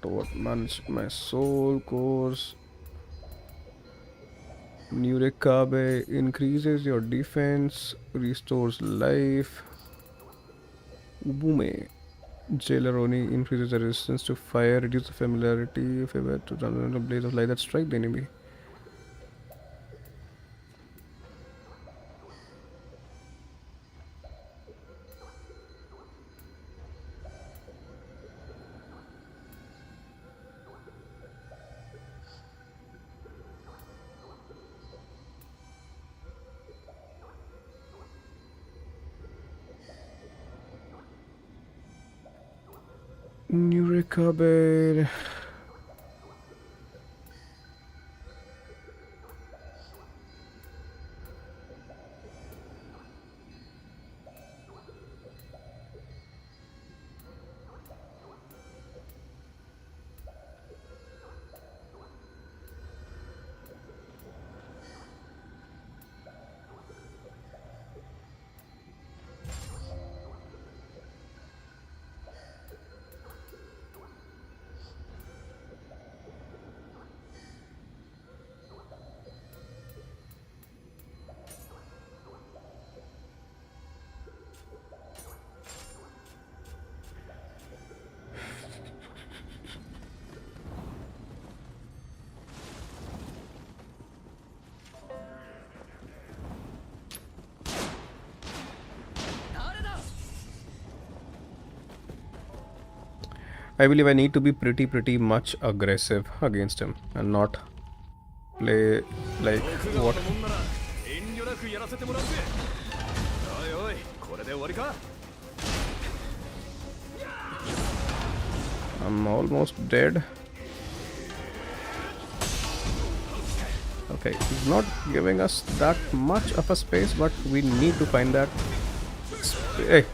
[SPEAKER 1] What manage my soul course. Nurikabe increases your defense, restores life. Ubume. Jailer only increases the resistance to fire, reduce the familiarity if ever to run into a blaze of light that strike the enemy. Nurikabe. I believe I need to be pretty much aggressive against him and not play like what. I'm almost dead. Okay, he's not giving us that much of a space, but we need to find that. Hey.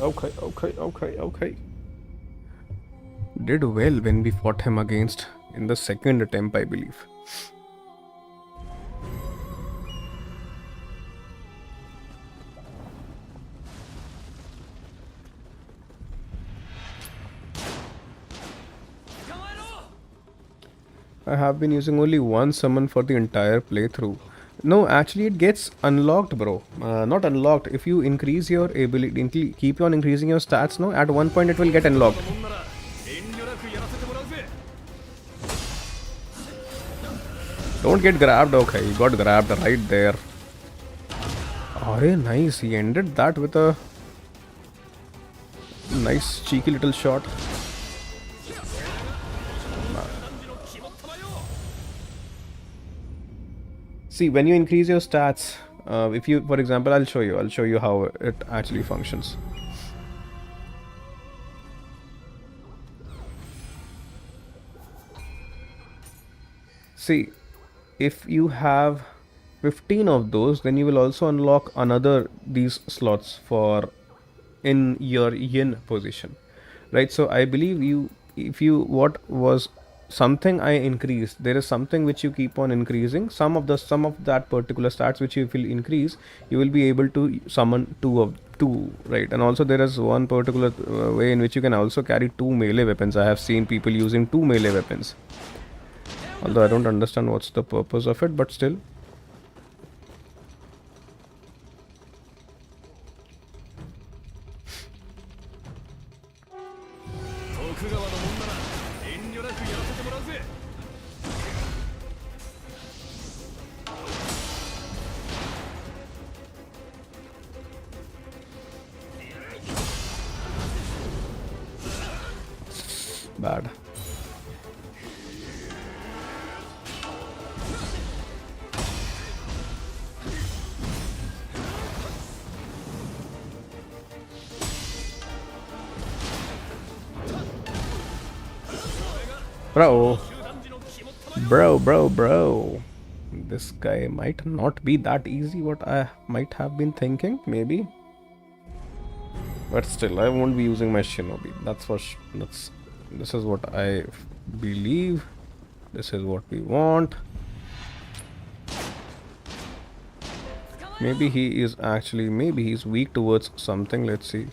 [SPEAKER 1] Okay. Did well when we fought him against in the second attempt, I believe. I have been using only one summon for the entire playthrough. No, actually it gets unlocked, bro. Not unlocked. If you increase your ability, keep on increasing your stats, no? At one point it will get unlocked. Don't get grabbed, okay. You got grabbed right there. Alright, nice. He ended that with a nice cheeky little shot. See, when you increase your stats, if you, for example, I'll show you how it actually functions. See, if you have 15 of those, then you will also unlock another these slots for in your yin position, right? So I believe if you what was something I increased, there is something which you keep on increasing, some of that particular stats which you will increase, you will be able to summon two, right? And also there is one particular way in which you can also carry two melee weapons. I have seen people using two melee weapons, although I don't understand what's the purpose of it, but still. Bad. Bro. This guy might not be that easy what I might have been thinking, maybe. But still, I won't be using my shinobi. That's for this is what I believe. This is what we want. Maybe he's weak towards something. Let's see.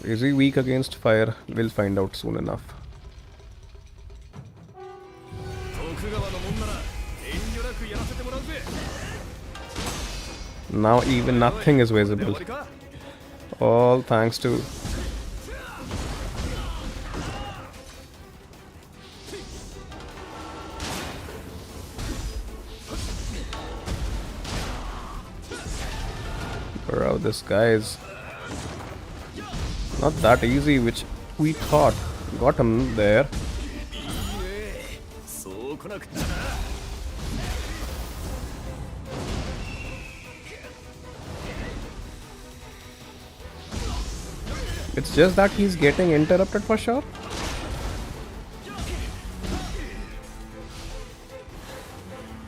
[SPEAKER 1] Is he weak against fire? We'll find out soon enough. Now even nothing is visible. All thanks to bro, this guy is not that easy, which we thought. Got him there. It's just that he's getting interrupted for sure.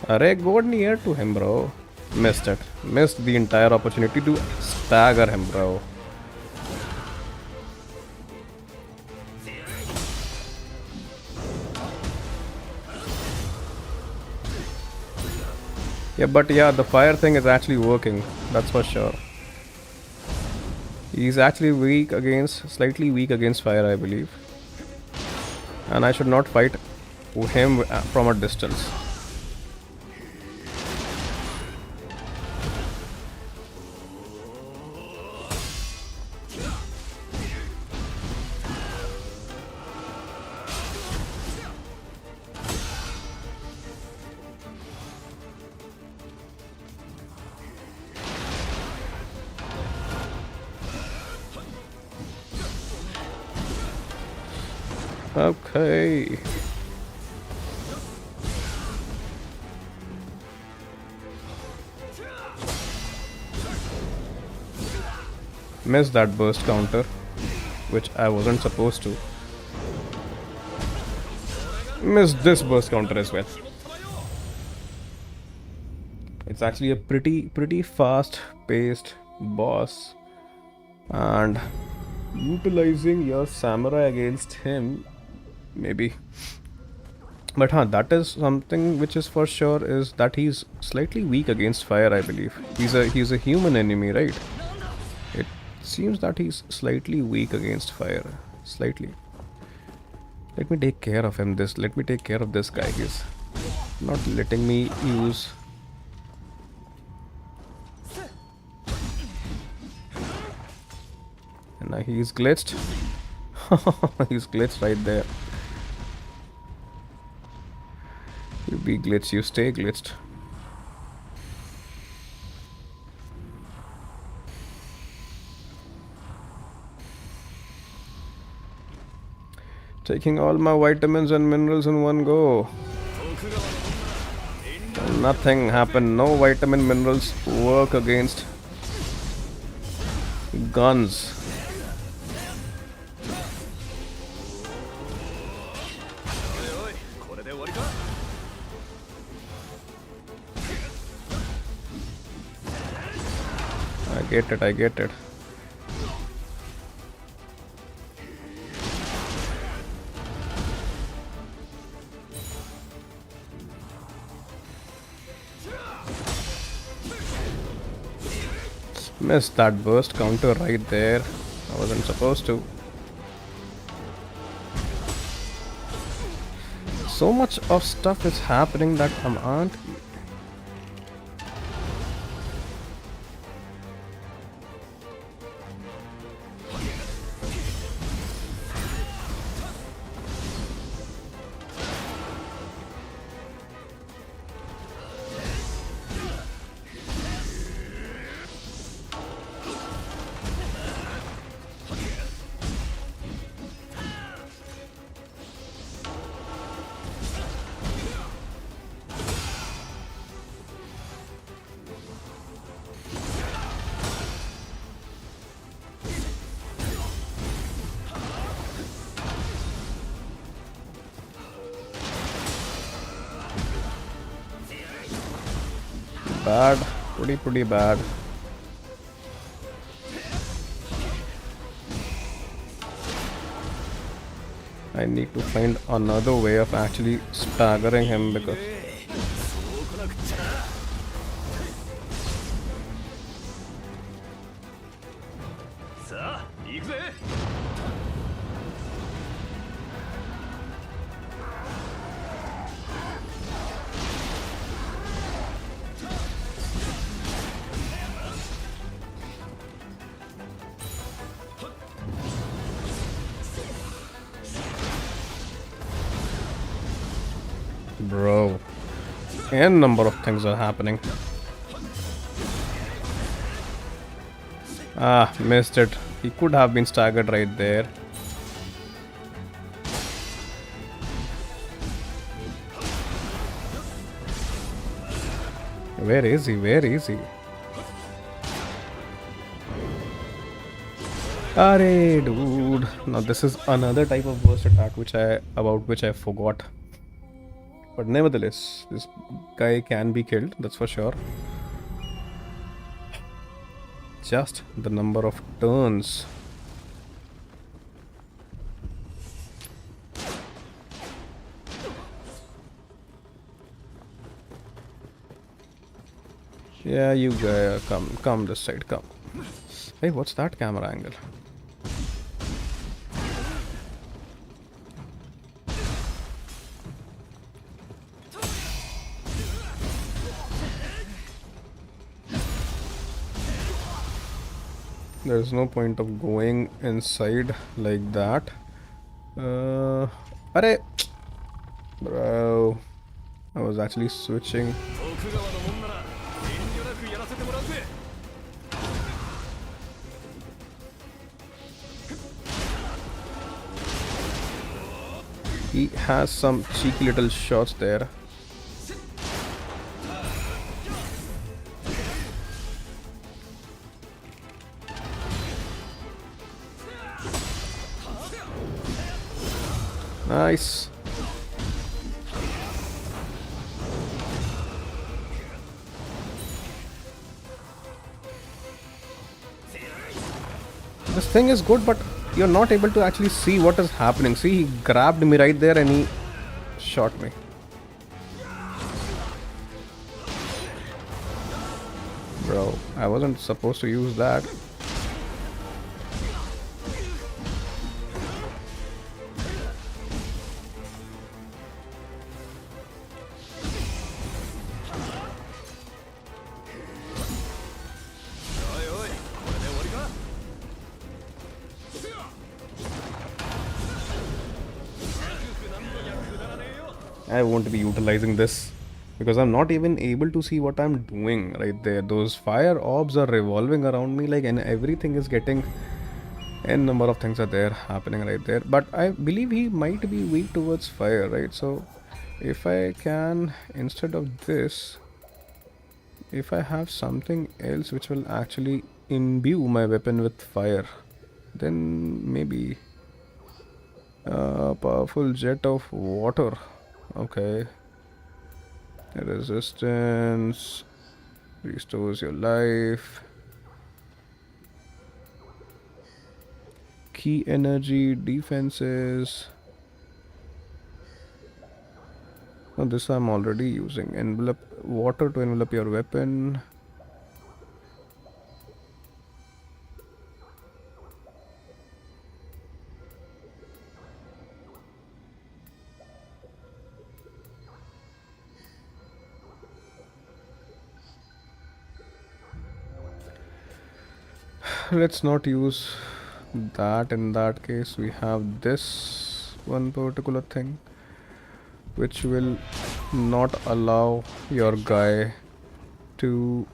[SPEAKER 1] Array, go near to him, bro. Missed it. Missed the entire opportunity to stagger him, bro. Yeah, but yeah, the fire thing is actually working. That's for sure. He's actually slightly weak against fire, I believe. And I should not fight him from a distance. Okay. Missed that burst counter, which I wasn't supposed to. Missed this burst counter as well. It's actually a pretty fast paced boss, and utilizing your samurai against him, maybe. But that is something which is for sure, is that he's slightly weak against fire, I believe. He's a human enemy, right? It seems that he's slightly weak against fire. Slightly. Let me take care of him. Let me take care of this guy. He's not letting me use. And now he's glitched. He's glitched right there. You be glitched, you stay glitched. Taking all my vitamins and minerals in one go. Nothing happened. No vitamin minerals work against guns. I get it. Missed that burst counter right there. I wasn't supposed to. So much of stuff is happening that I aren't. Bad, pretty bad. I need to find another way of actually staggering him, because bro, n number of things are happening. Missed it. He could have been staggered right there. Where is he? Arey, dude. Now this is another type of burst attack which I forgot. But nevertheless, this guy can be killed, that's for sure. Just the number of turns. Yeah, you guy, come this side, come. Hey, what's that camera angle? There's no point of going inside like that. Arey! Bro, I was actually switching. He has some cheeky little shots there. Nice. This thing is good, but you're not able to actually see what is happening. See, he grabbed me right there and he shot me. Bro, I wasn't supposed to use that. I won't be utilizing this because I'm not even able to see what I'm doing right there. Those fire orbs are revolving around me like, and everything is getting n number of things are there happening right there. But I believe he might be weak towards fire, right? So if I can, instead of this, if I have something else which will actually imbue my weapon with fire, then maybe a powerful jet of water. Okay. Resistance restores your life. Key energy defenses. Oh, this I'm already using. Envelope water to envelop your weapon. Let's not use that. In that case, we have this one particular thing which will not allow your guy to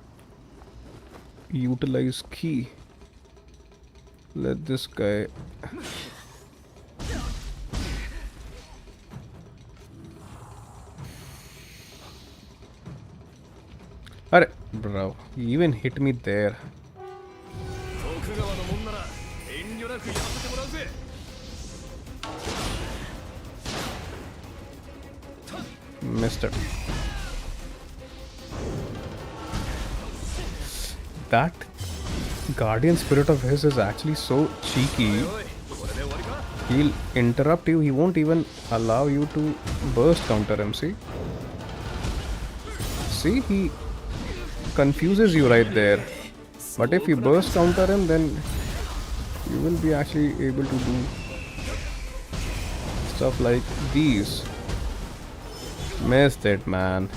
[SPEAKER 1] utilize key. Let this guy Arre, bro, he even hit me there. Missed it. That Guardian Spirit of his is actually so cheeky. He'll interrupt you, he won't even allow you to burst counter him, see? See, he confuses you right there. But if you burst counter him, then you will be actually able to do stuff like these. Missed it, man.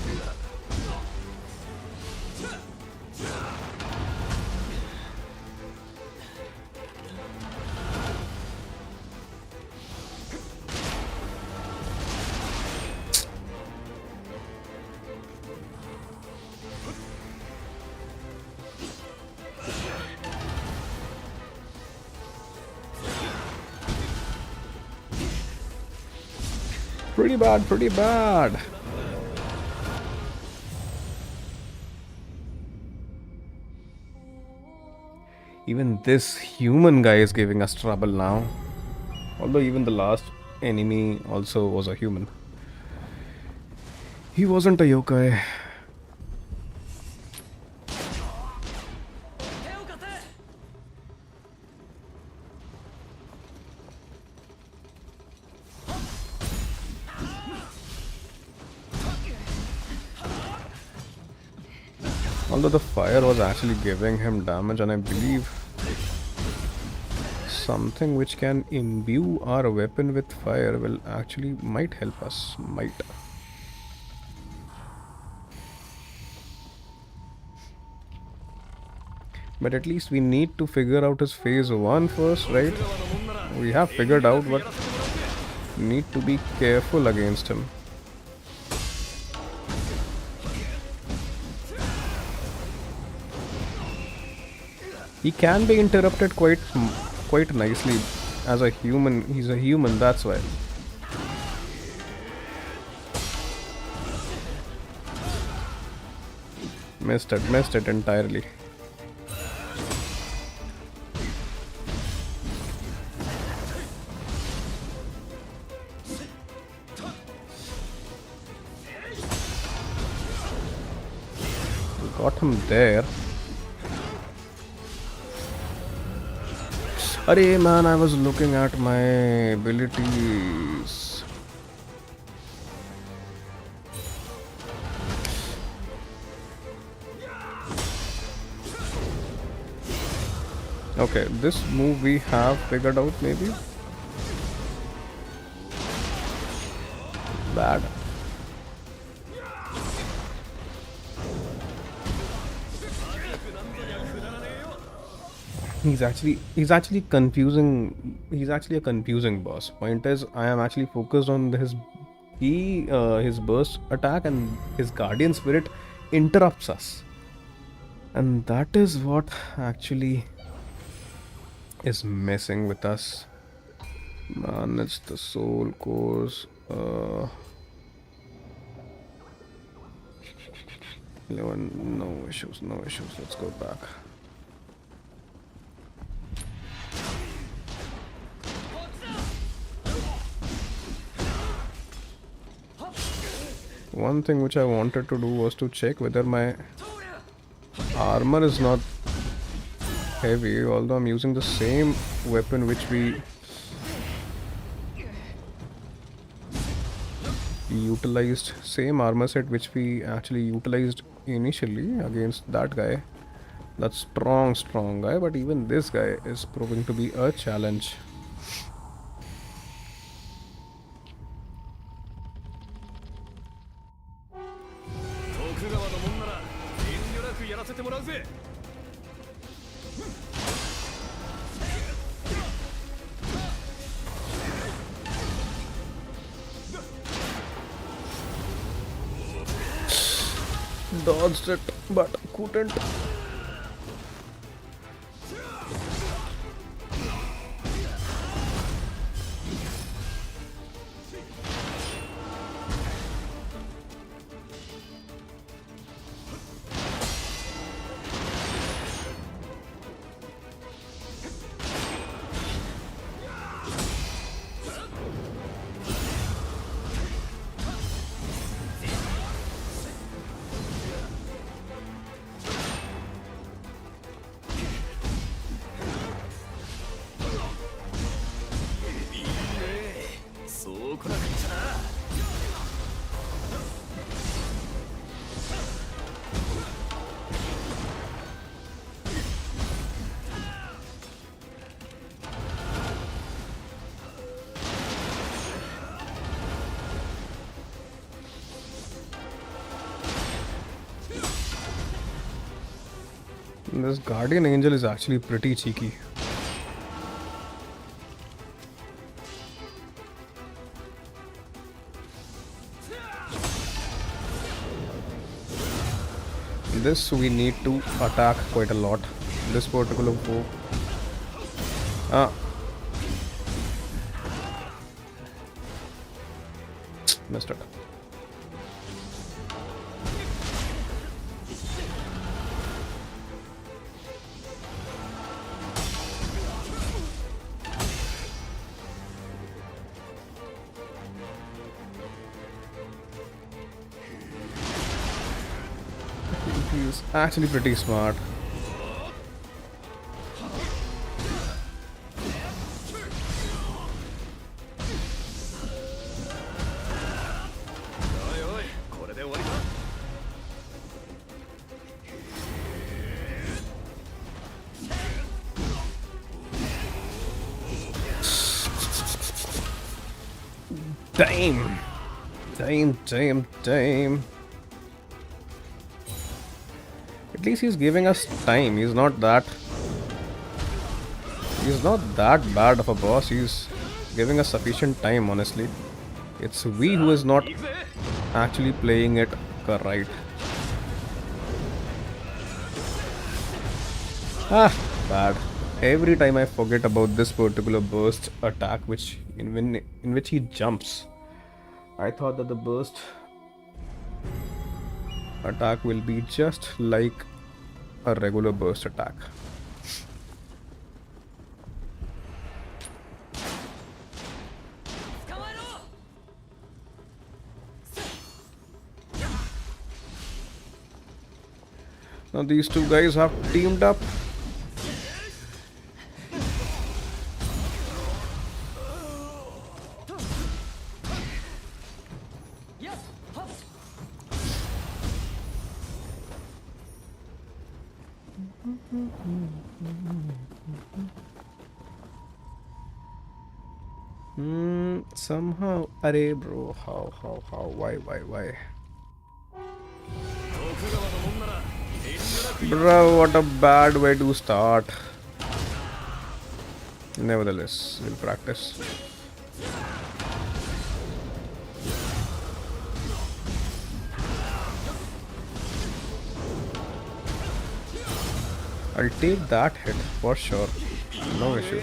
[SPEAKER 1] Pretty bad, pretty bad. Even this human guy is giving us trouble now. Although even the last enemy also was a human. He wasn't a yokai. Although the fire was actually giving him damage, and I believe something which can imbue our weapon with fire will actually might help us. Might. But at least we need to figure out his phase 1 first, right? We have figured out, but need to be careful against him. He can be interrupted quite nicely as a human. He's a human, that's why. Missed it entirely. Got him there. Arey man, I was looking at my abilities. Okay, this move we have figured out maybe. Bad. He's actually confusing. He's actually a confusing boss. Point is, I am actually focused on his burst attack, and his Guardian Spirit interrupts us, and that is what actually is messing with us. Manage the soul course. 11, no issues, no issues. Let's go back. One thing which I wanted to do was to check whether my armor is not heavy, although I'm using the same weapon which we utilized, same armor set which we actually utilized initially against that guy. That strong guy, but even this guy is proving to be a challenge. Dodged it, but couldn't. This Guardian Angel is actually pretty cheeky. This we need to attack quite a lot. This particular foe. Missed it. He's actually pretty smart. Damn. At least he's giving us time. He's not that bad of a boss. He's giving us sufficient time, honestly. It's we who is not actually playing it right. Bad. Every time I forget about this particular burst attack in which he jumps. I thought that the burst attack will be just like a regular burst attack. Now these two guys have teamed up. Somehow, arey bro, how, why? Bro, what a bad way to start. Nevertheless, we'll practice. I'll take that hit for sure. No issue.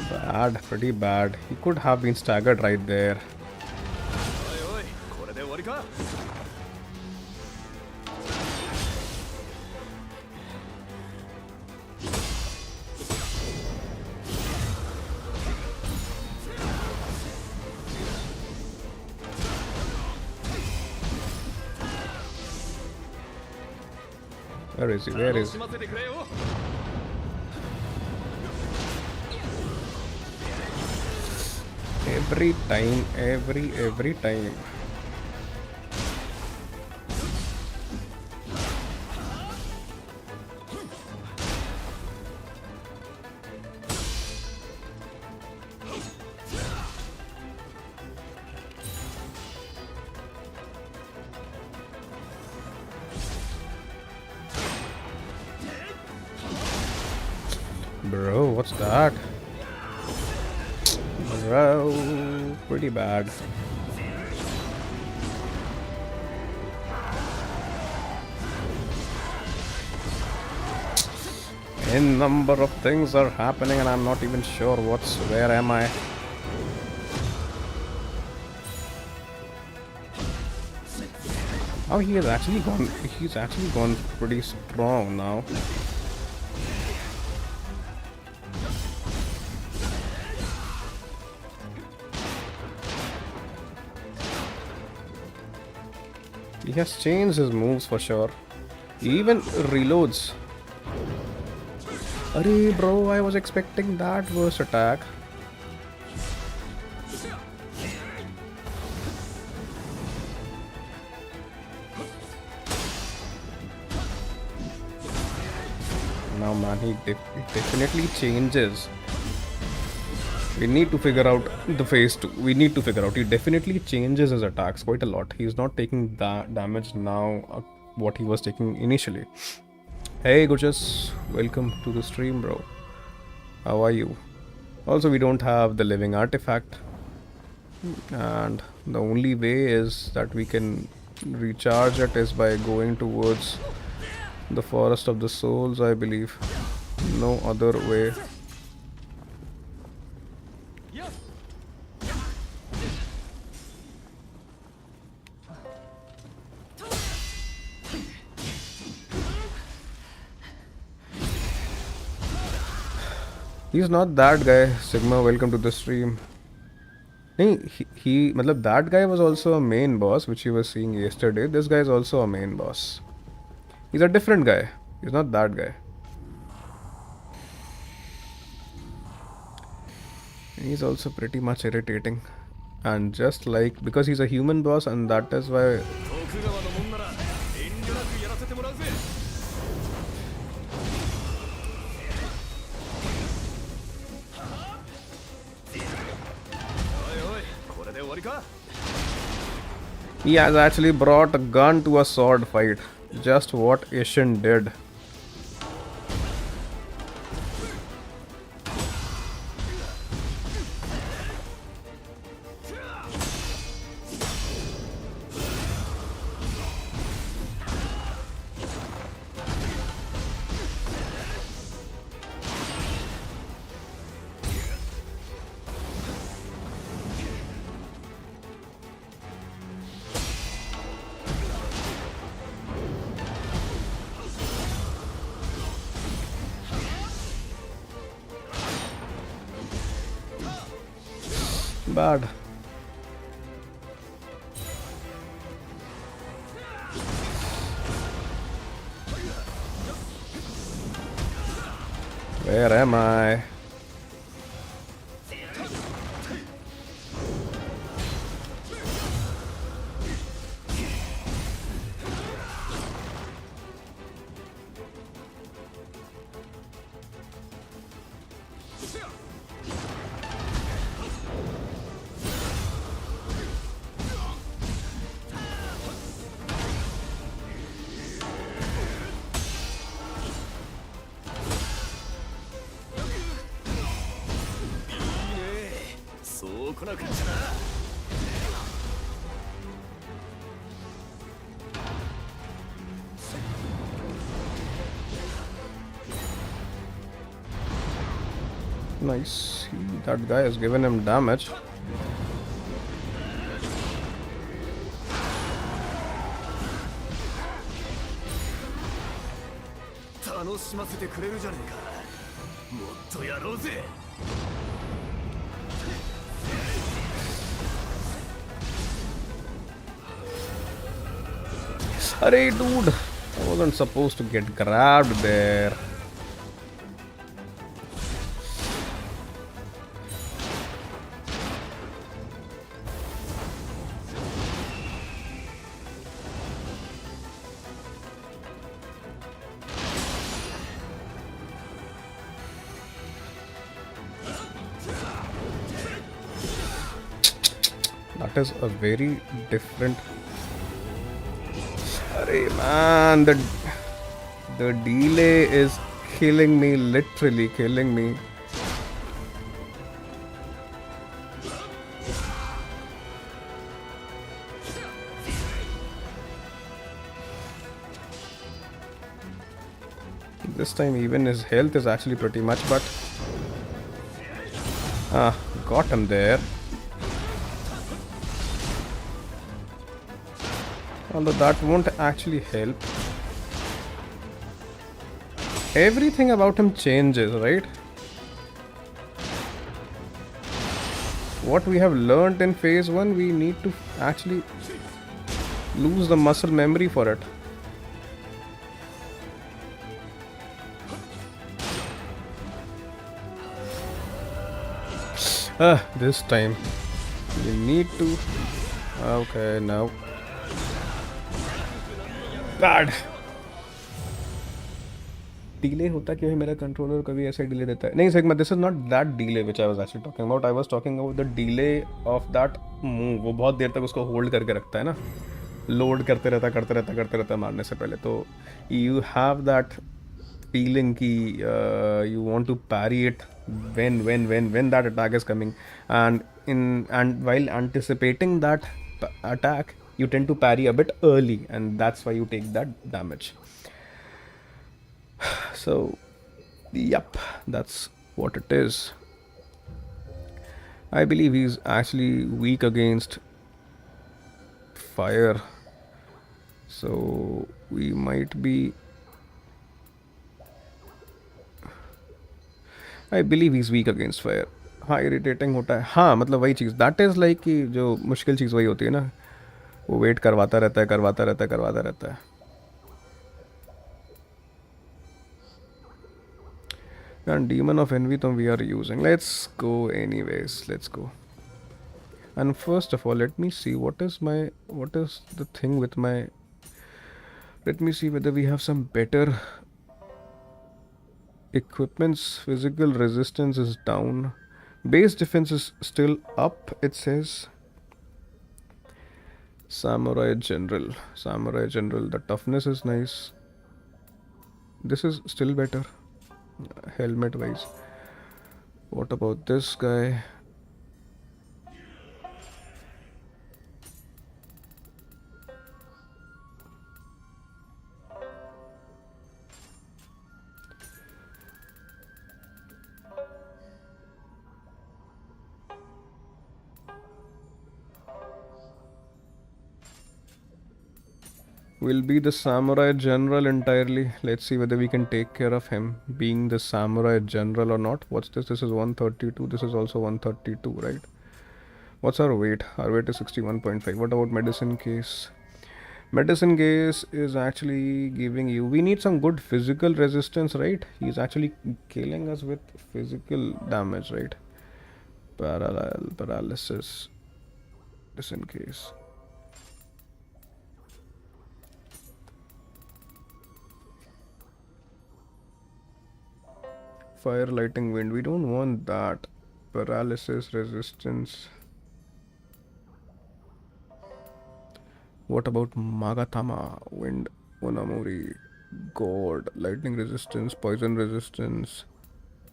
[SPEAKER 1] Bad, pretty bad. He could have been staggered right there. Where is he? Where is he? Every time, every time. Bro, what's that? Bro, pretty bad. A number of things are happening and I'm not even sure where am I? Oh, he's actually gone pretty strong now. He has changed his moves for sure. He even reloads. Arey bro, I was expecting that burst attack. Now man, he definitely changes. We need to figure out the phase 2. We need to figure out. He definitely changes his attacks quite a lot. He's not taking that damage now what he was taking initially. Hey gorgeous, welcome to the stream bro. How are you? Also we don't have the living artifact. And the only way is that we can recharge it is by going towards the Forest of the Souls, I believe. No other way. He's not that guy. Sigma, welcome to the stream. Matlab, that guy was also a main boss, which you were seeing yesterday. This guy is also a main boss. He's a different guy. He's not that guy. He's also pretty much irritating. And just like, because he's a human boss, and that is why. He has actually brought a gun to a sword fight. Just what Ishin did. Bad. Where am I? Nice. That guy has given him damage. Arey dude, I wasn't supposed to get grabbed there. That is a very different. Arey man, the delay is killing me, literally killing me. This time even his health is actually pretty much, but got him there. Although that won't actually help. Everything about him changes, right? What we have learned in phase 1, we need to actually lose the muscle memory for it. This time we need to. Okay, now. God. Delay होता क्यों है मेरा controller कभी ऐसा delay देता है नहीं sir this is not that delay which I was actually talking about I was talking about the delay of that move वो बहुत देर तक उसको होल्ड करके रखता है ना लोड करते रहता मारने से पहले तो यू हैव दैट फीलिंग कि you want to parry it when that attack is coming and while anticipating that attack you tend to parry a bit early and that's why you take that damage. So yep, that's what it is. I believe he's actually weak against fire, so we might be. I believe he's weak against fire. हाँ irritating होता है, हाँ मतलब वही चीज़, that is like कि जो मुश्किल चीज़ वही होती है ना, वो वेट करवाता रहता है, करवाता रहता है, करवाता रहता है. And demon of envy तो we are using. Let's go anyways. Let's go. And first of all, let me see what is the thing with my. Let me see whether we have some better equipments. Physical resistance is down. Base defense is still up. It says. Samurai General. Samurai General. The toughness is nice. This is still better. Helmet wise. What about this guy? Will be the samurai general entirely. Let's see whether we can take care of him being the samurai general or not. What's this? This is 132. This is also 132, right? What's our weight? Our weight is 61.5. What about medicine case? Medicine case is actually giving you. We need some good physical resistance, right? He's actually killing us with physical damage, right? Paralysis. Medicine case. Fire, lightning, wind. We don't want that. Paralysis, resistance. What about Magatama? Wind, Onamori, God, lightning resistance, poison resistance.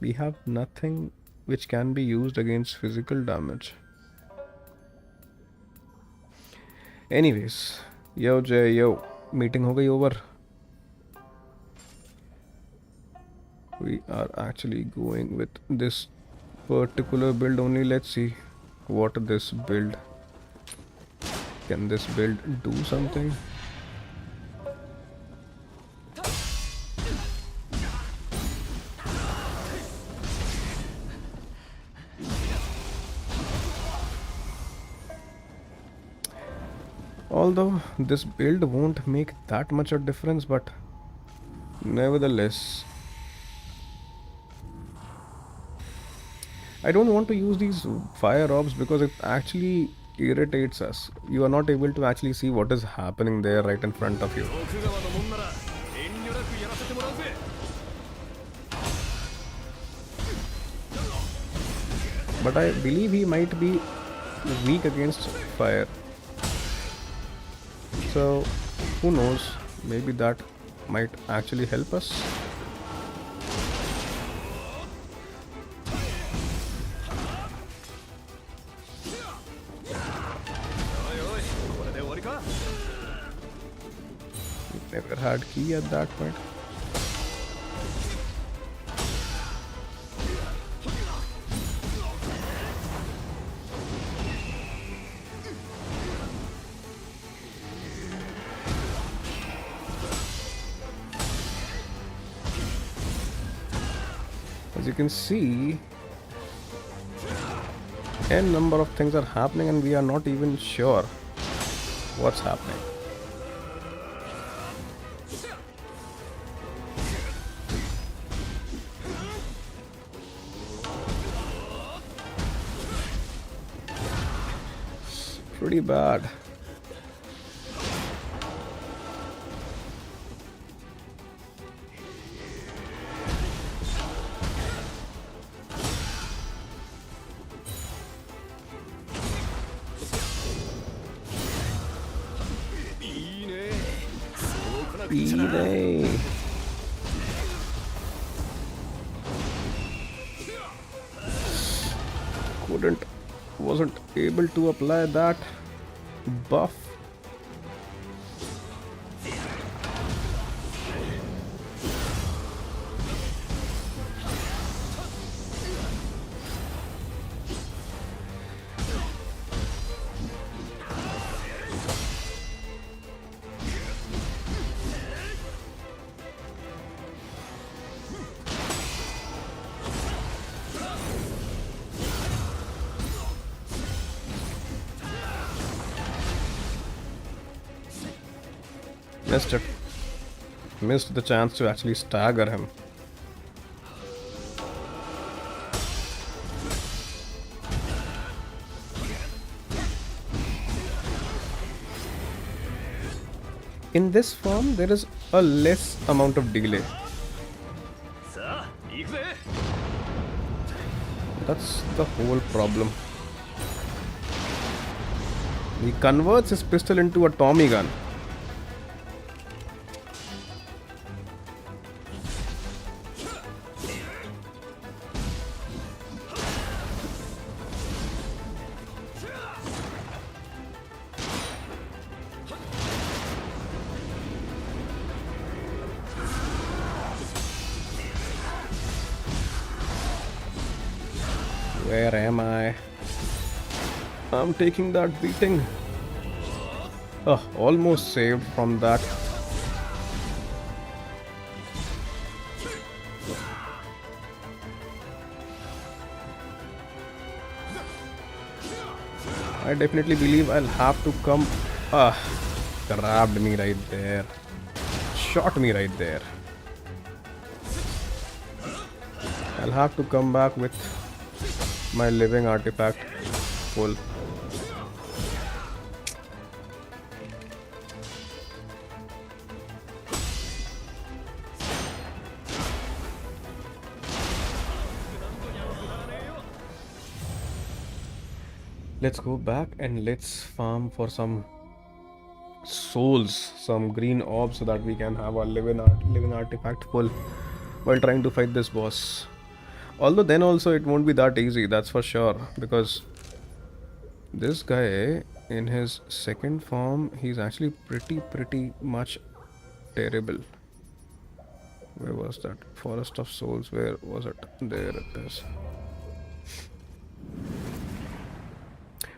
[SPEAKER 1] We have nothing which can be used against physical damage. Anyways, yo Jay, yo. Meeting ho gayi over. We are actually going with this particular build only. Let's see what this build. Can this build do something? Although this build won't make that much of difference, but nevertheless, I don't want to use these fire orbs because it actually irritates us. You are not able to actually see what is happening there right in front of you. But I believe he might be weak against fire. So, who knows? Maybe that might actually help us. Never had key at that point. As you can see, n number of things are happening and we are not even sure what's happening. Pretty bad. Wasn't able to apply that buff. Missed it. Missed the chance to actually stagger him. In this form, there is a less amount of delay. That's the whole problem. He converts his pistol into a Tommy gun. Where am I? I'm taking that beating. Almost saved from that. I definitely believe I'll have to come. Grabbed me right there. Shot me right there. I'll have to come back with my living artifact full. Let's go back and let's farm for some souls, some green orbs, so that we can have our living artifact full while trying to fight this boss. Although then also it won't be that easy, that's for sure, because this guy in his second form, he's actually pretty much terrible. Where was that? Forest of Souls, where was it? There it is.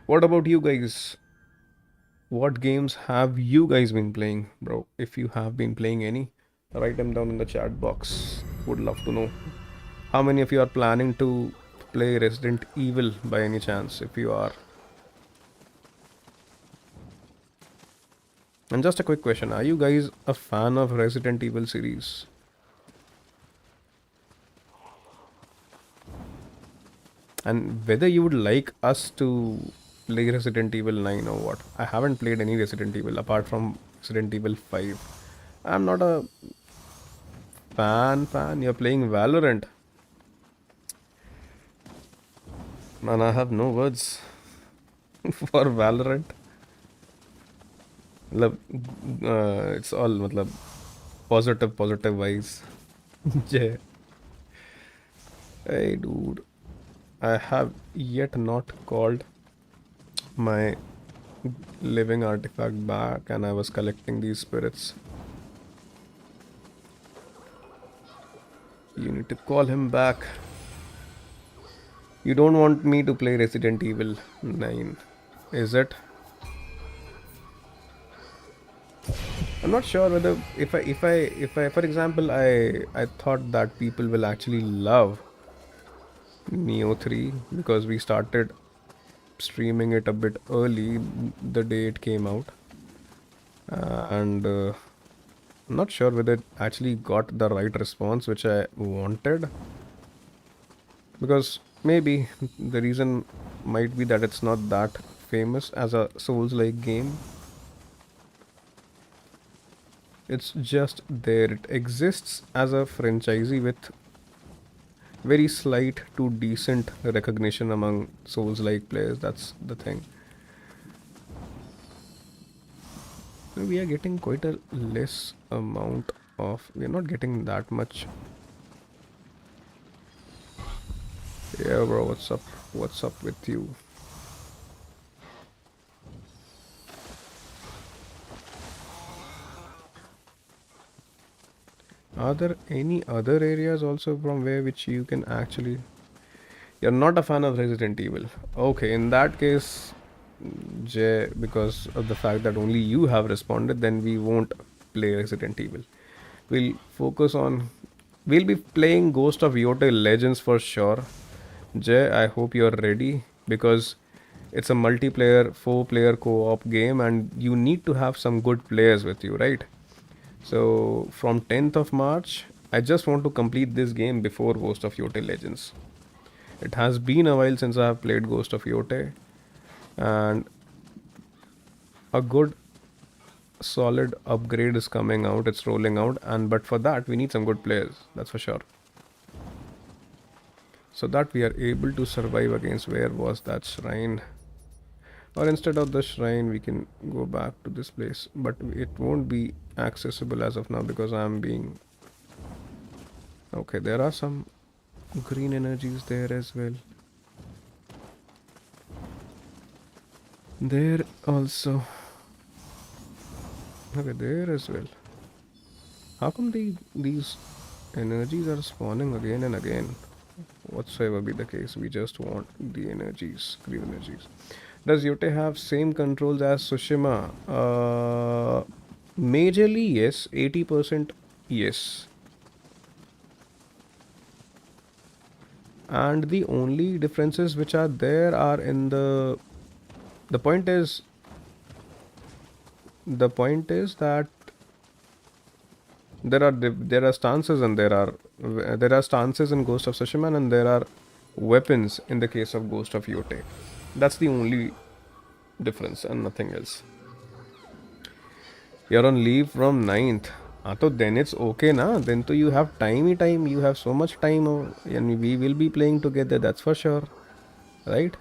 [SPEAKER 1] What about you guys? What games have you guys been playing, bro? If you have been playing any, write them down in the chat box. Would love to know. How many of you are planning to play Resident Evil by any chance? If you are. And just a quick question, are you guys a fan of Resident Evil series? And whether you would like us to play Resident Evil 9 or what. I haven't played any Resident Evil apart from Resident Evil 5. I'm not a fan. You're playing Valorant. Man, I have no words for Valorant. It's all positive vibes. Yeah. Hey dude, I have yet not called my living artifact back, and I was collecting these spirits. You need to call him back. You don't want me to play Resident Evil 9, is it? I'm not sure whether if I for example I thought that people will actually love Nioh 3 because we started streaming it a bit early the day it came out, and I'm not sure whether it actually got the right response which I wanted, because maybe the reason might be that it's not that famous as a Souls-like game. It's just there. It exists as a franchisee with very slight to decent recognition among Souls-like players. That's the thing. We are getting quite a less amount of... We are not getting that much. Yeah, bro, what's up? What's up with you? Are there any other areas also from where which you can actually... You're not a fan of Resident Evil. Okay, in that case, Jay, because of the fact that only you have responded, then we won't play Resident Evil. We'll focus on... We'll be playing Ghost of Yotei Legends for sure. Jay, I hope you're ready, because it's a multiplayer, 4-player co-op game and you need to have some good players with you, right? So from 10th of March, I just want to complete this game before Ghost of Yote Legends. It has been a while since I have played Ghost of Yote, and a good solid upgrade is coming out. It's rolling out, and but for that we need some good players, that's for sure, so that we are able to survive against, where was that shrine, or instead of the shrine we can go back to this place, but it won't be accessible as of now because I'm being okay. There are some green energies there as well. There also. Okay, there as well. How come these energies are spawning again and again? Whatsoever be the case, we just want the energies, green energies. Does Yote have same controls as Tsushima? Majorly yes, 80% yes. And the only differences which are there are in the point is that there are stances, and there are stances in Ghost of Tsushima, and there are weapons in the case of Ghost of Yote. That's the only difference and nothing else. You're on leave from 9th. So then it's okay na. Then to you have time. You have so much time, and we will be playing together. That's for sure, right?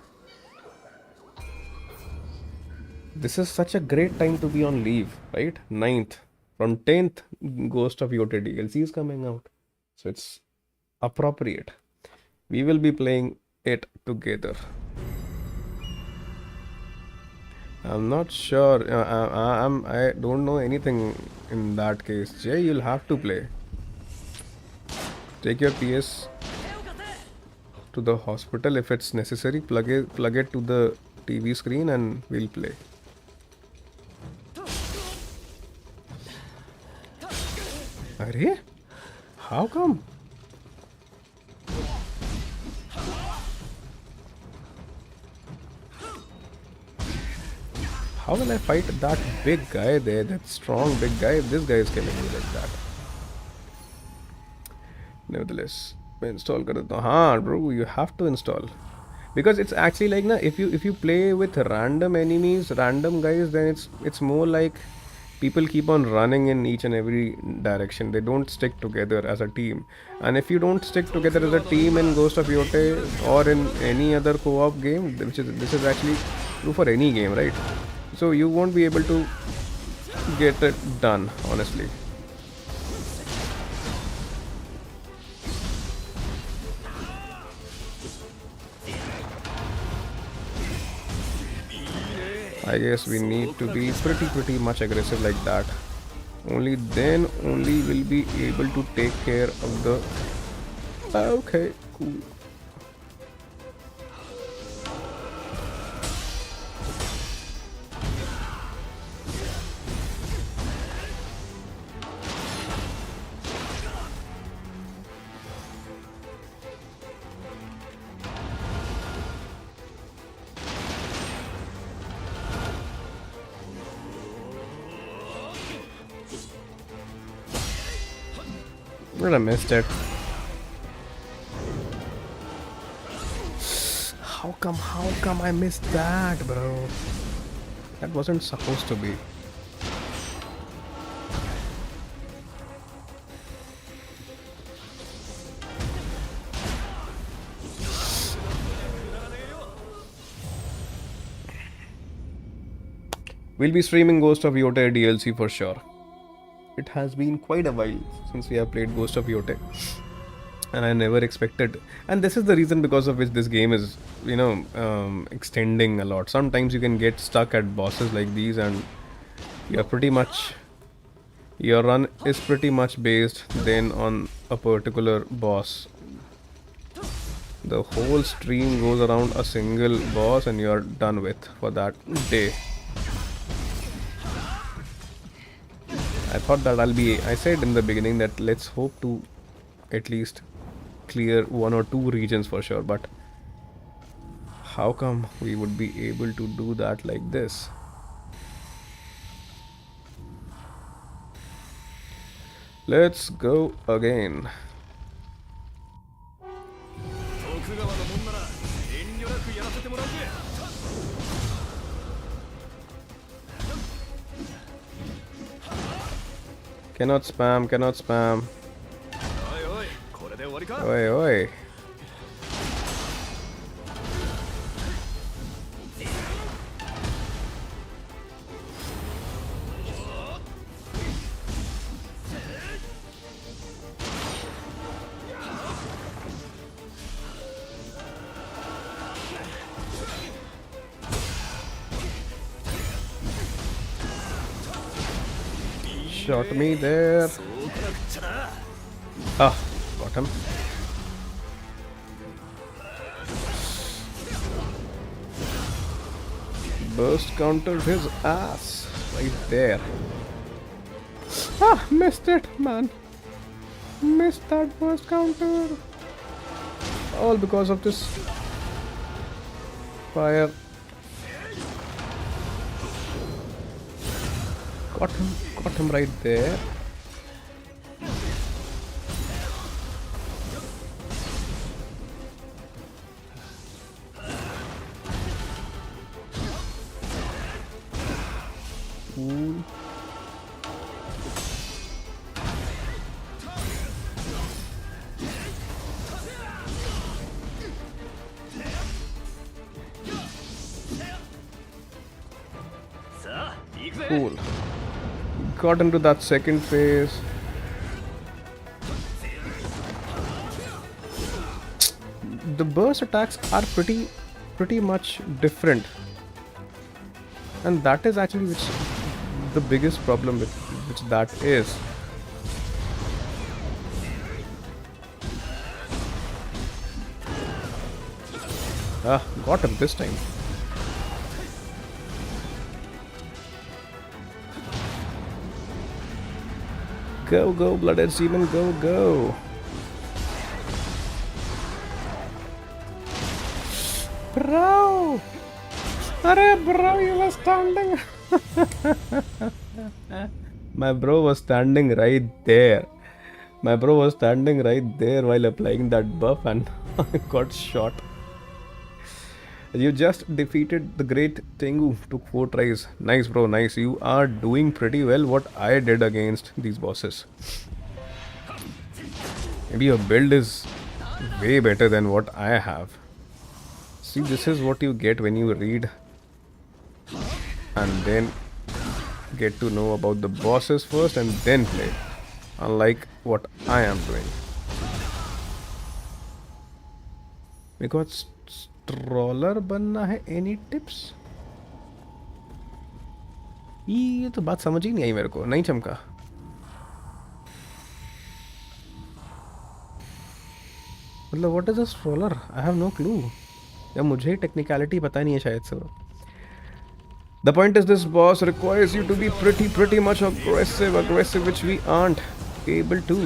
[SPEAKER 1] This is such a great time to be on leave, right? 9th. From 10th, Ghost of Yote DLC is coming out. So it's appropriate. We will be playing it together. I'm not sure. I don't know anything in that case. Jay, you'll have to play. Take your PS to the hospital if it's necessary. Plug it to the TV screen, and we'll play. Arey? How come? How will I fight that big guy there, that strong big guy, if this guy is killing me like that? Nevertheless, install kar deta. Haan, bro, you have to install. Because it's actually like, na, if you play with random enemies, random guys, then it's more like people keep on running in each and every direction. They don't stick together as a team. And if you don't stick together as a team in Ghost of Yote or in any other co-op game, this is actually true for any game, right? So you won't be able to get it done, honestly. I guess we need to be pretty much aggressive like that. Only then only will be able to take care of the... Okay, cool. I missed it. How come I missed that, bro? That wasn't supposed to be. We'll be streaming Ghost of Yote DLC for sure. It has been quite a while since we have played Ghost of Yote, and I never expected. And this is the reason because of which this game is, extending a lot. Sometimes you can get stuck at bosses like these, and you're pretty much, your run is pretty much based then on a particular boss. The whole stream goes around a single boss, and you're done with for that day. I thought that I said in the beginning that let's hope to at least clear 1 or 2 regions for sure, but how come we would be able to do that like this? Let's go again. Cannot spam, cannot spam. Oi, oi. Shot me there. Ah, got him. Burst countered his ass right there. Ah, missed it, man. Missed that burst counter. All because of this fire. Got him right there. Cool. Cool. Got into that second phase. The burst attacks are pretty much different, and that is actually the biggest problem with which that is. Ah, got him this time. Go, go, blooded demon, go, go. Bro! Arey, bro, you were standing. My bro was standing right there. My bro was standing right there while applying that buff and I got shot. You just defeated the great Tengu. Took 4 tries. Nice, bro, nice. You are doing pretty well what I did against these bosses. Maybe your build is way better than what I have. See, this is what you get when you read and then get to know about the bosses first and then play. Unlike what I am doing. Because troller बनना है any tips? ये तो बात समझ ही नहीं आई मेरे को, नहीं चमका. मतलब what is a troller? I have no clue. या मुझे टेक्निकलिटी पता नहीं है शायद से. The point is this boss requires you to be pretty much aggressive which we aren't able to.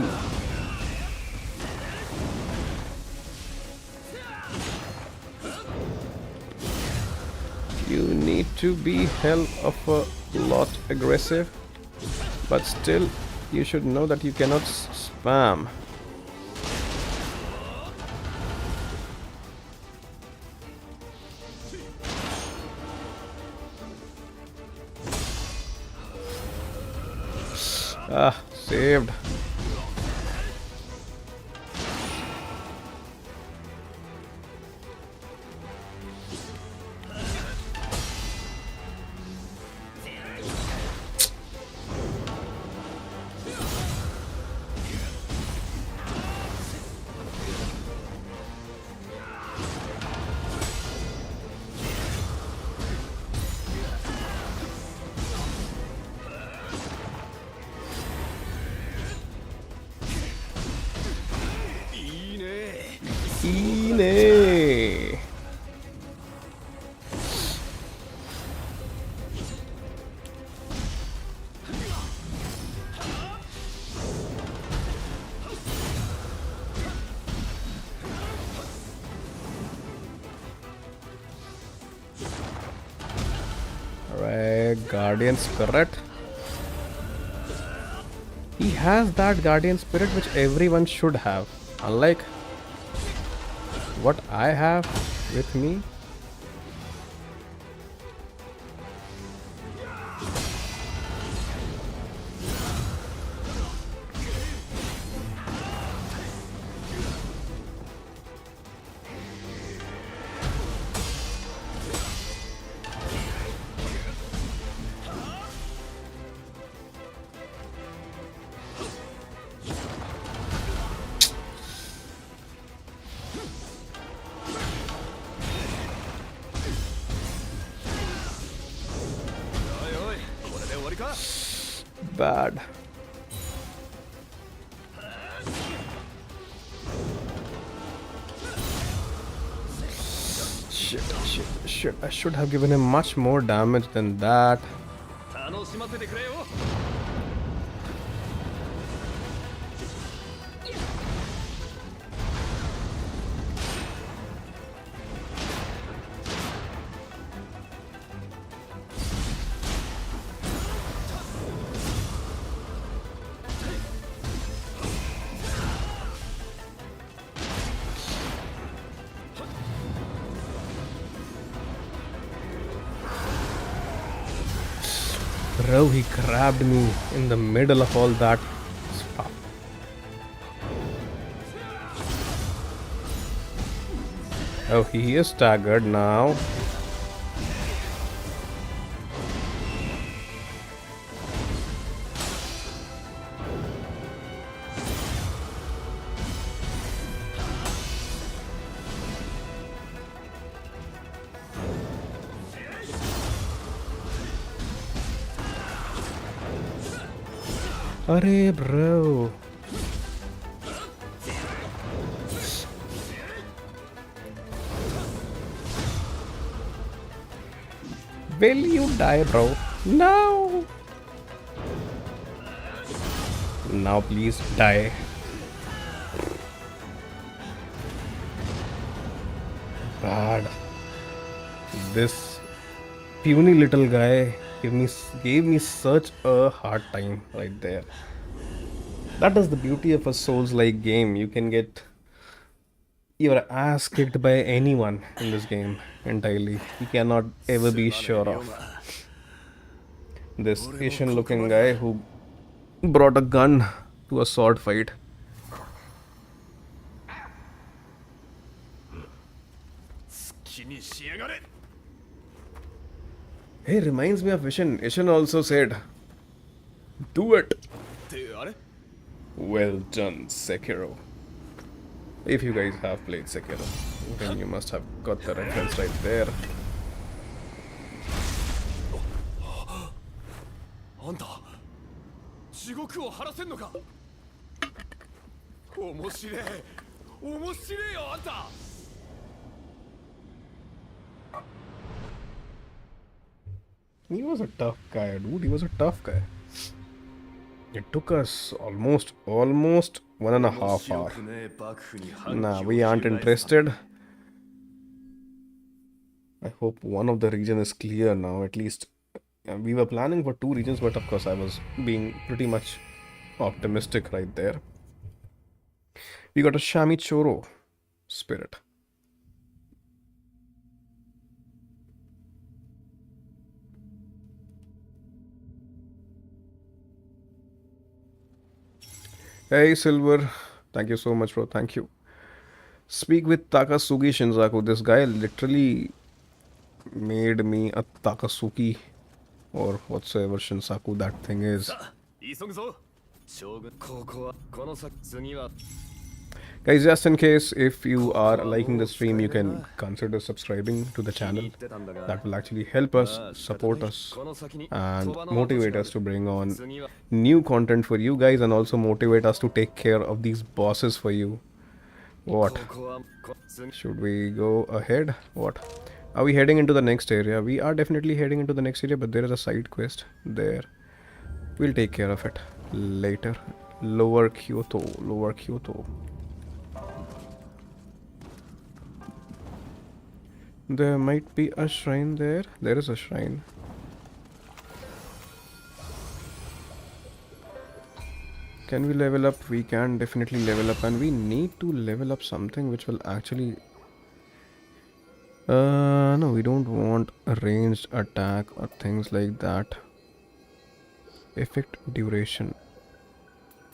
[SPEAKER 1] You need to be hell of a lot aggressive, but still you should know that you cannot spam. Ah, saved. Guardian Spirit. He has that Guardian Spirit which everyone should have. Unlike what I have with me. Bad. Shit. I should have given him much more damage than that. Bro, he grabbed me in the middle of all that stuff. Oh, he is staggered now. Arey, bro. Will you die, bro? No! Now please die. God. This puny little guy gave me such a hard time right there. That is the beauty of a Souls-like game. You can get your ass kicked by anyone in this game entirely. You cannot ever be sure of. This Asian looking guy who brought a gun to a sword fight. Hey, reminds me of Ishin. Ishin also said, "Do it." Well done, Sekiro. If you guys have played Sekiro, then you must have got the reference right there. He was a tough guy, dude. He was a tough guy. It took us almost 1.5 hours. Nah, we aren't interested. I hope one of the region is clear now, at least. We were planning for 2 regions, but of course I was being pretty much optimistic right there. We got a Shamichoro spirit. Hey Silver, thank you so much, bro. Thank you. Speak with Takasugi Shinzaku. This guy literally made me a Takasuki or whatsoever Shinsaku that thing is. Guys, just in case, if you are liking the stream, you can consider subscribing to the channel. That will actually help us, support us, and motivate us to bring on new content for you guys, and also motivate us to take care of these bosses for you. What? Should we go ahead? What? Are we heading into the next area? We are definitely heading into the next area, but there is a side quest there. We'll take care of it later. Lower Kyoto. There might be a shrine there. There is a shrine. Can we level up? We can definitely level up, and we need to level up something which will actually... no, we don't want a ranged attack or things like that. Effect duration.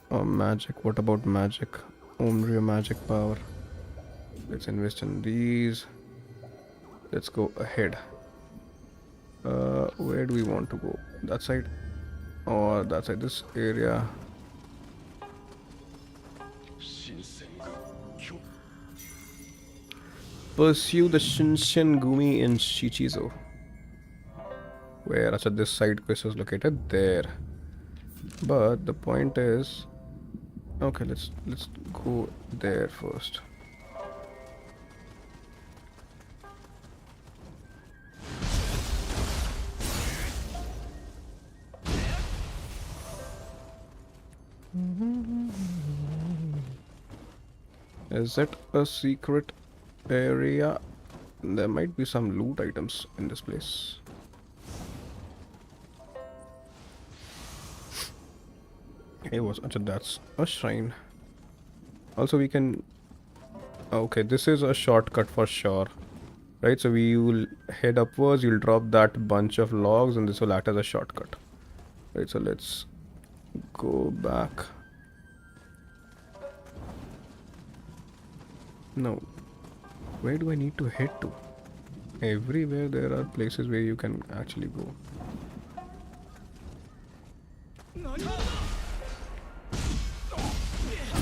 [SPEAKER 1] Or magic. What about magic? Omrio magic power. Let's invest in these. Let's go ahead. Where do we want to go? That side? Or that side? This area. Pursue the Shinshin Gumi in Shichizo. Where this side quest is located? There. But the point is... Okay, let's go there first. Is it a secret area? There might be some loot items in this place. Hey, that's a shrine. Also, we can... Okay, this is a shortcut for sure. Right, so we will head upwards, you'll drop that bunch of logs and this will act as a shortcut. Right, so let's go back. No. Where do I need to head to? Everywhere there are places where you can actually go.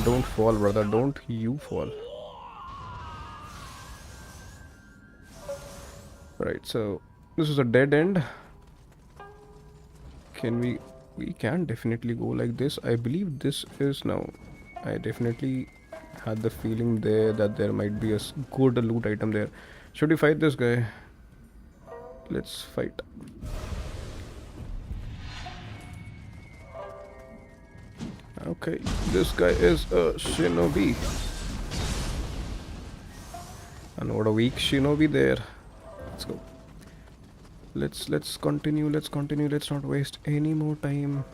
[SPEAKER 1] Don't fall, brother. Don't you fall. Right, so this is a dead end. Can we can definitely go like this. I believe this is now. I definitely had the feeling there that there might be a good loot item there. Should we fight this guy? Let's fight. Okay, this guy is a shinobi. And what a weak shinobi there. Let's go. Let's continue. Let's not waste any more time.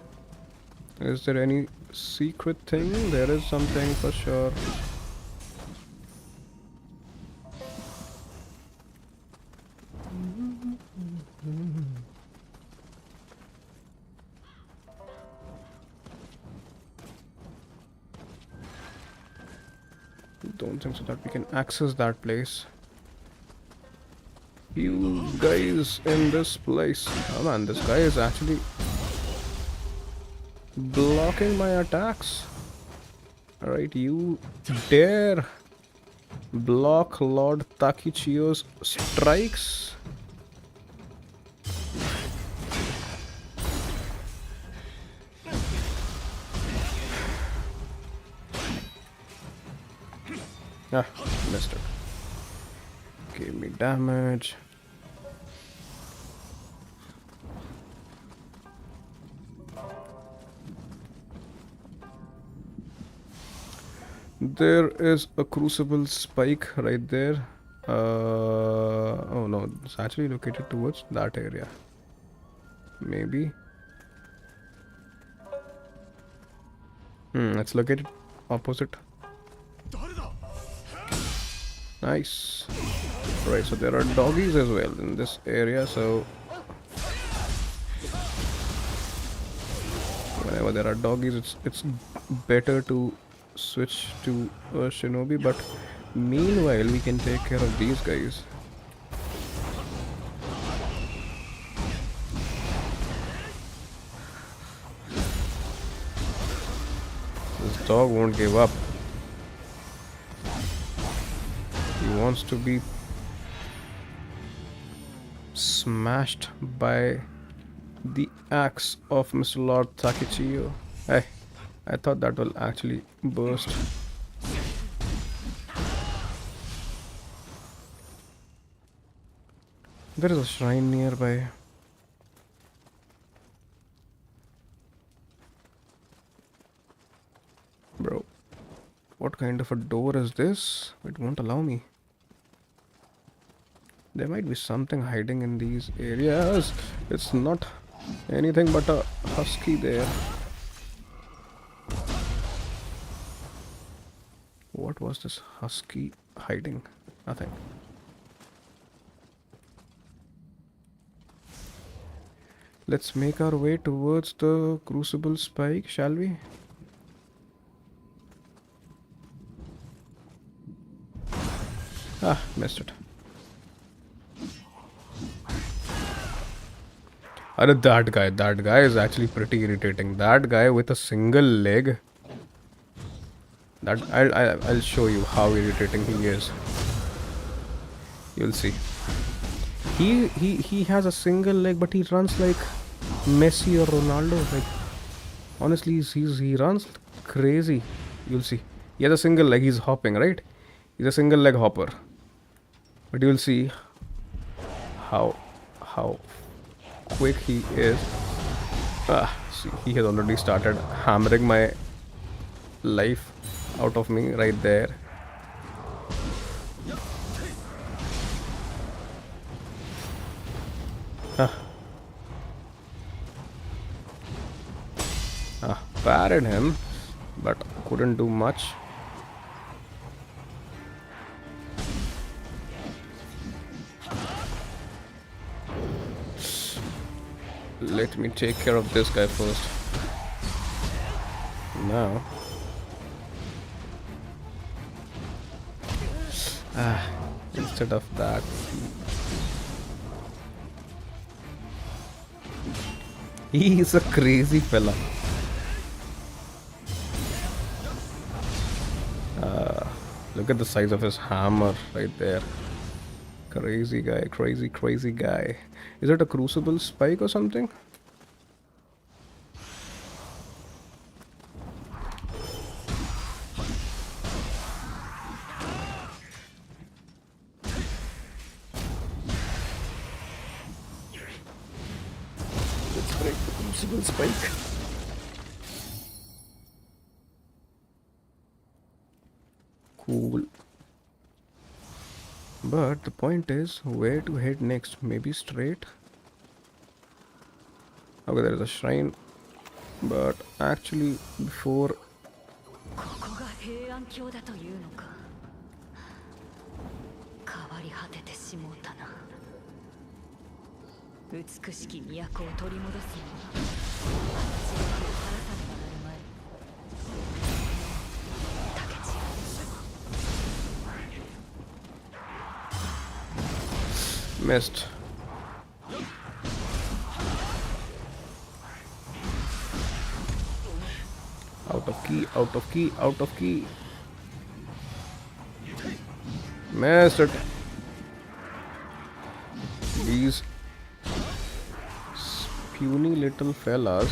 [SPEAKER 1] Is there any secret thing? There is something for sure. Don't think so that we can access that place. You guys in this place. Oh man, this guy is actually blocking my attacks. Alright, you dare block Lord Takechiyo's strikes? Ah, missed it. Gave me damage. There is a Crucible spike right there. Oh no, it's actually located towards that area. Maybe. It's located opposite. Nice. Right, so there are doggies as well in this area, so whenever there are doggies, it's better to switch to a shinobi, but meanwhile we can take care of these guys. This dog won't give up. He wants to be smashed by the axe of Mr. Lord Takechiyo. Hey, I thought that will actually burst. There is a shrine nearby. Bro, what kind of a door is this? It won't allow me. There might be something hiding in these areas. It's not anything but a husky there. What was this husky hiding? Nothing. Let's make our way towards the Crucible spike, shall we? Ah, missed it. That guy is actually pretty irritating. That guy with a single leg. That I'll show you how irritating he is. You'll see. He has a single leg, but he runs like Messi or Ronaldo. Like, honestly, he runs crazy. You'll see. He has a single leg. He's hopping, right? He's a single leg hopper. But you'll see how quick he is. See, he has already started hammering my life out of me right there. Parried him, but couldn't do much. Let me take care of this guy first. Now. Instead of that. He is a crazy fella. Look at the size of his hammer right there. Crazy guy, crazy guy. Is it a Crucible spike or something? Let's break the Crucible spike. Cool. But the point is, where to head next? Maybe straight? Okay, there is a shrine. But actually, before... Missed. Out of key, out of key, out of key. Missed it. These puny little fellas.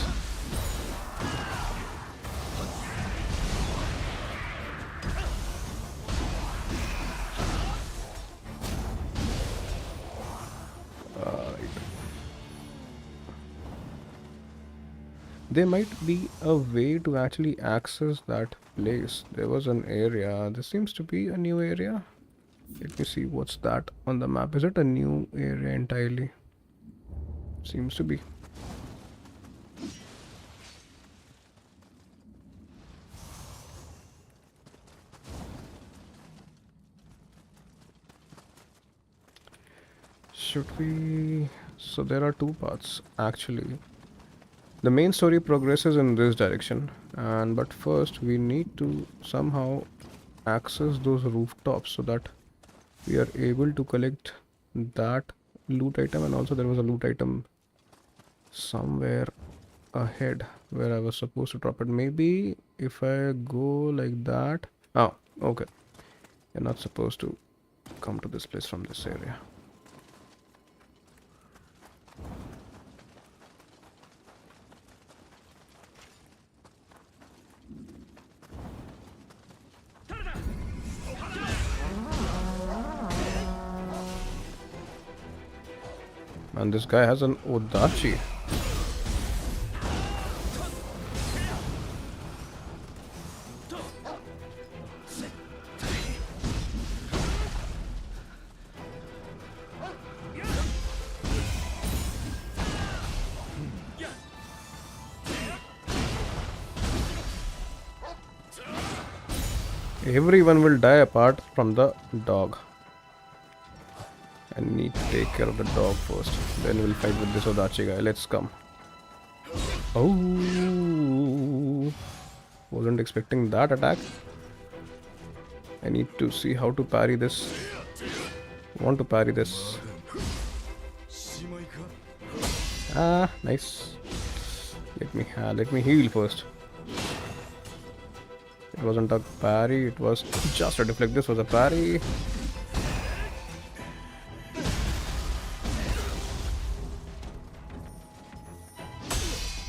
[SPEAKER 1] There might be a way to actually access that place. There was an area. This seems to be a new area. Let me see what's that on the map. Is it a new area entirely? Seems to be. Should we... So there are two paths actually. The main story progresses in this direction, but first we need to somehow access those rooftops so that we are able to collect that loot item, and also there was a loot item somewhere ahead where I was supposed to drop it. Maybe if I go like that... Oh, okay. You're not supposed to come to this place from this area. And this guy has an Odachi. Everyone will die apart from the dog. I need to take care of the dog first. Then we'll fight with this Odachi guy. Let's come. Oh, wasn't expecting that attack. I need to see how to parry this. Want to parry this. Ah, nice. Let me heal first. It wasn't a parry, it was just a deflect. This was a parry.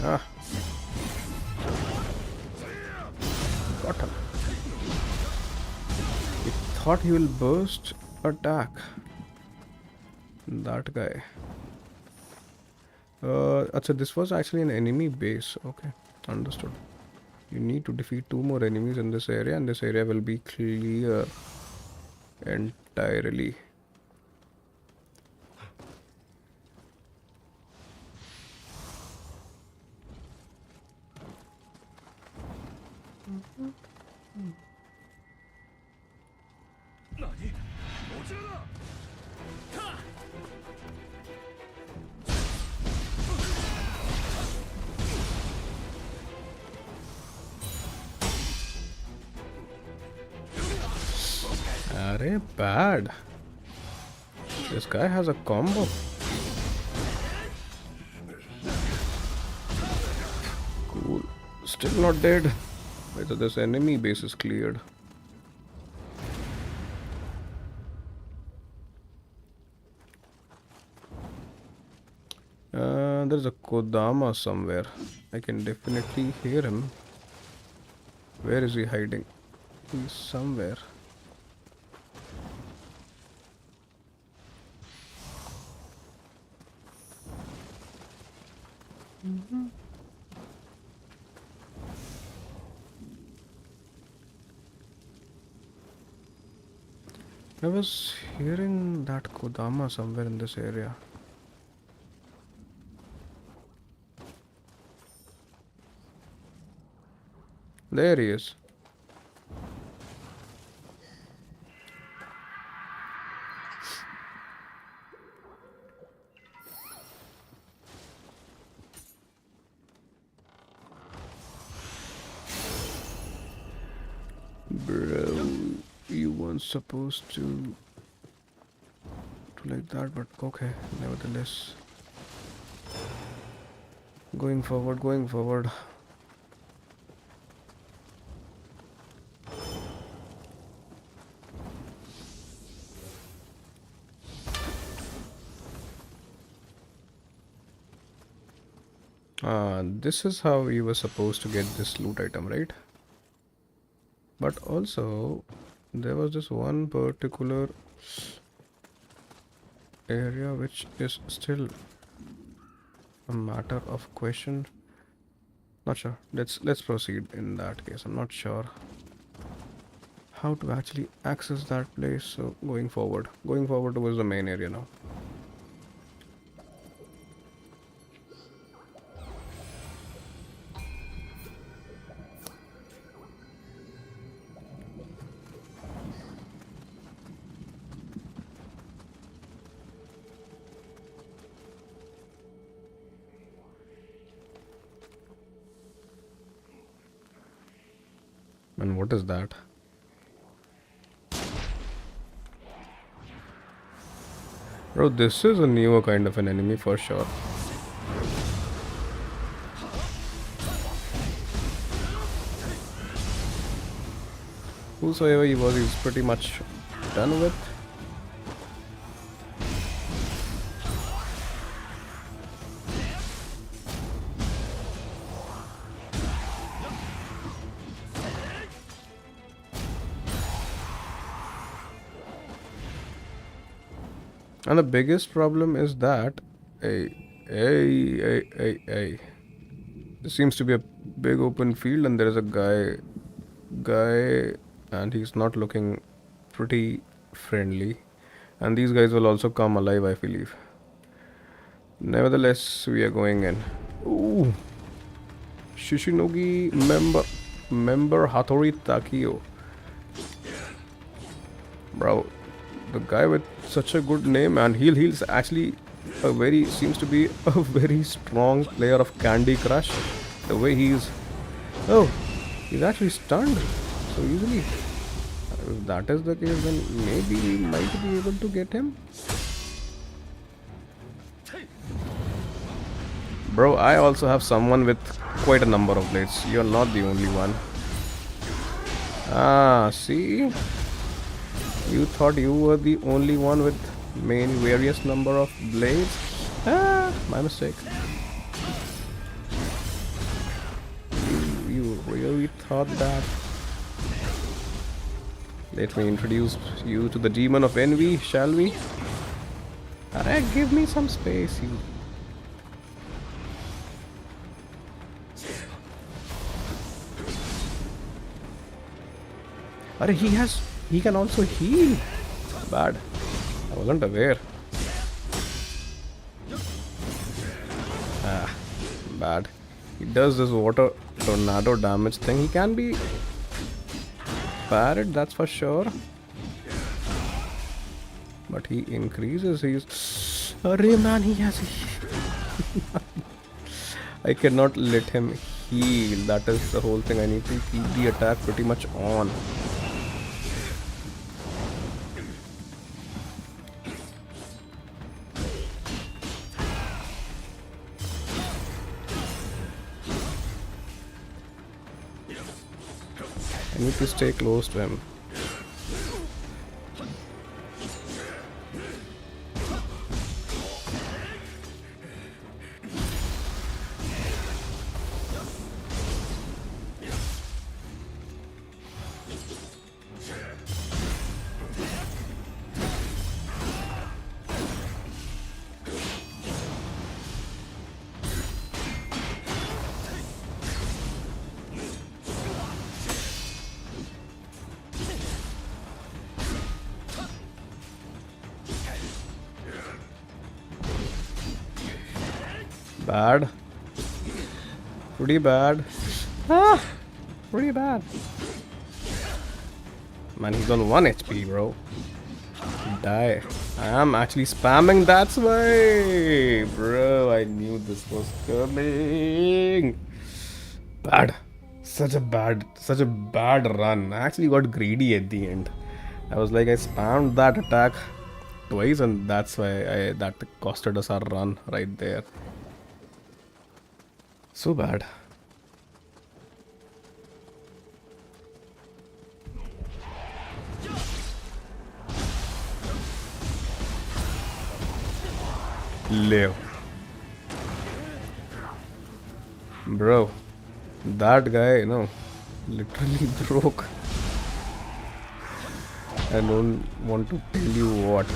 [SPEAKER 1] Ah. Got him. He thought he will burst attack. That guy. Achha, this was actually an enemy base. Okay, understood. You need to defeat 2 more enemies in this area, and this area will be clear entirely. Arey, bad. This guy has a combo. Cool. Still not dead. Wait, so this enemy base is cleared. There's a Kodama somewhere. I can definitely hear him. Where is he hiding? He's somewhere. I was hearing that Kodama somewhere in this area. There he is. Bro, you weren't supposed to like that, but okay, nevertheless. Going forward, going forward. This is how you were supposed to get this loot item, right? But also, there was this one particular area which is still a matter of question. Not sure. Let's proceed in that case. I'm not sure how to actually access that place. So going forward towards the main area now. And what is that? Bro, this is a Nioh kind of an enemy for sure. Whosoever he was, he's pretty much done with. And the biggest problem is that, hey, there seems to be a big open field, and there is a guy, and he's not looking pretty friendly. And these guys will also come alive, I believe. Nevertheless, we are going in. Ooh, Shishinogi member Hattori Takechiyo. Bro, the guy with such a good name, and he's actually seems to be a very strong player of Candy Crush. The way he's, oh, he's actually stunned so easily. If that is the case, then maybe we might be able to get him. Bro, I also have someone with quite a number of blades. You're not the only one. Ah, see? You thought you were the only one with many various number of blades? Ah, my mistake. You really thought that? Let me introduce you to the demon of envy, shall we? Alright, give me some space, you. Alright, he can also heal. Bad. I wasn't aware. Ah, bad. He does this water tornado damage thing. He can be parried, that's for sure. But he increases his... Array man, he has... I cannot let him heal. That is the whole thing. I need to keep the attack pretty much on. I need to stay close to him. Bad. Pretty bad. Ah! Pretty bad. Man, he's on 1 HP, bro. Die. I am actually spamming, that's why. Bro, I knew this was coming. Bad. Such a bad run. I actually got greedy at the end. I was like, I spammed that attack twice, and that's why that costed us our run right there. So bad. Live. Bro, that guy, you know, literally broke. I don't want to tell you what.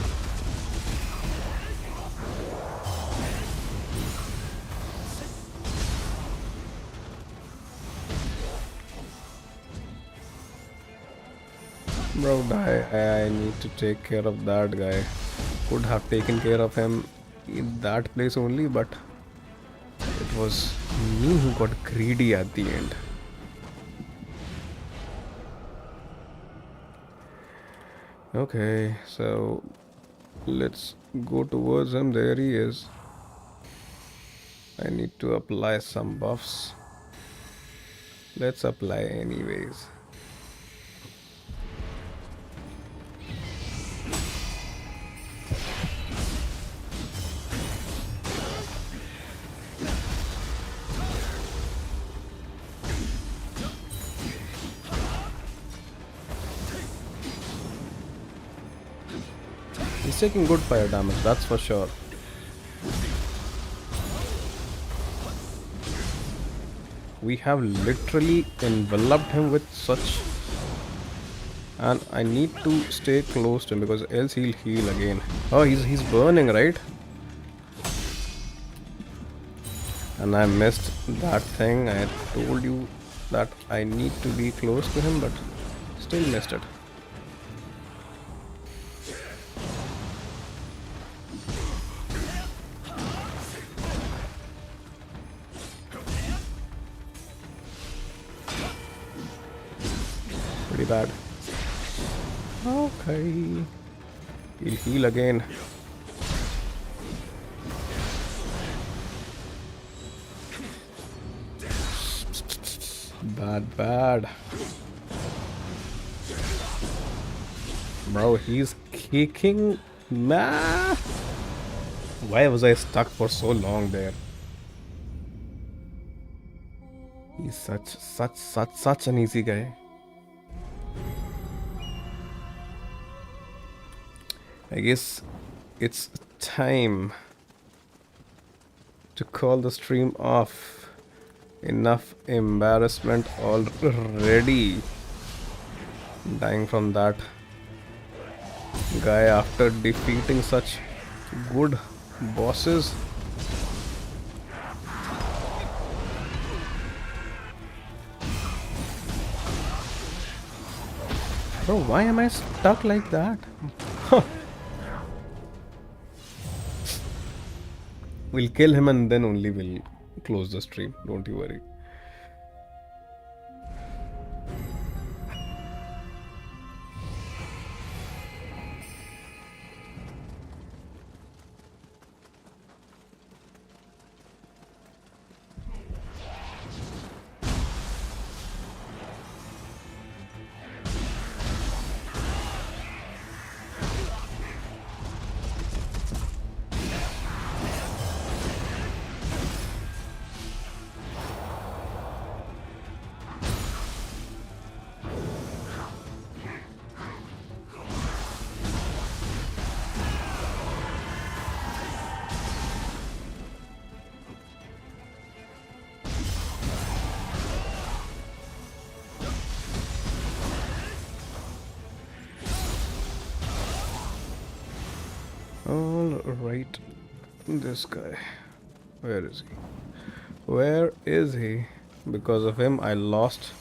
[SPEAKER 1] Bro, I need to take care of that guy. Could have taken care of him in that place only, but it was me who got greedy at the end. Okay, so let's go towards him. There he is. I need to apply some buffs. Let's apply anyways. He's taking good fire damage, that's for sure. We have literally enveloped him with such... And I need to stay close to him because else he'll heal again. Oh, he's burning, right? And I missed that thing. I told you that I need to be close to him, but still missed it. Pretty bad. Okay. He'll heal again. Bad, bad. Bro, he's kicking. Nah. Why was I stuck for so long there? He's such an easy guy. I guess it's time to call the stream off. Enough embarrassment already. Dying from that guy after defeating such good bosses. Bro, why am I stuck like that? We'll kill him and then only we'll close the stream. Don't you worry. Alright, this guy. Where is he? Where is he? Because of him, I lost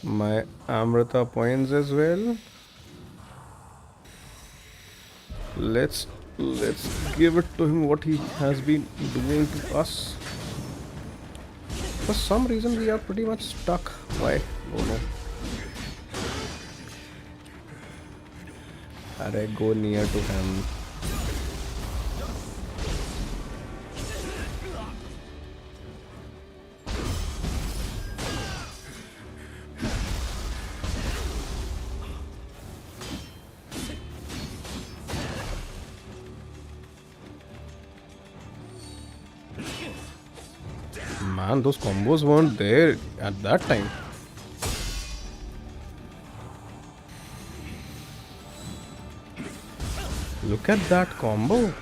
[SPEAKER 1] my Amrita points as well. Let's give it to him what he has been doing to us. For some reason, we are pretty much stuck. Why? Oh no. Had I go near to him. Man, those combos weren't there at that time. Look at that combo.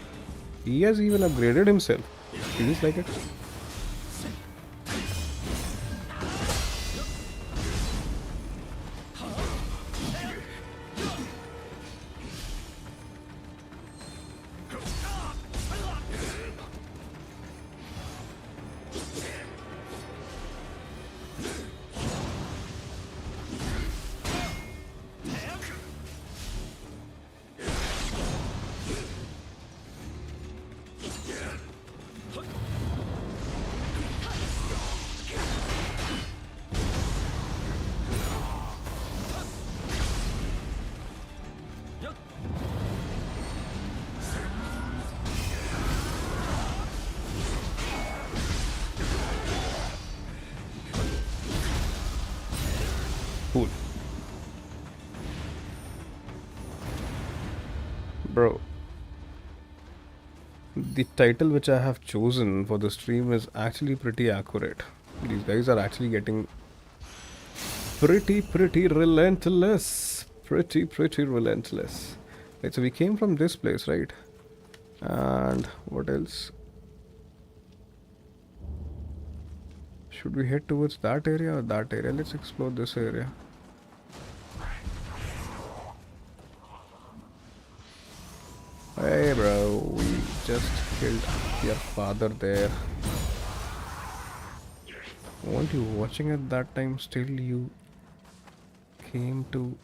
[SPEAKER 1] He has even upgraded himself. Feels like it. Cool. Bro, the title which I have chosen for the stream is actually pretty accurate. These guys are actually getting pretty relentless. Pretty relentless. Right, so we came from this place, right? And what else? Should we head towards that area or that area? Let's explore this area. Hey bro, we just killed your father there. Weren't you watching at that time? Still you came to...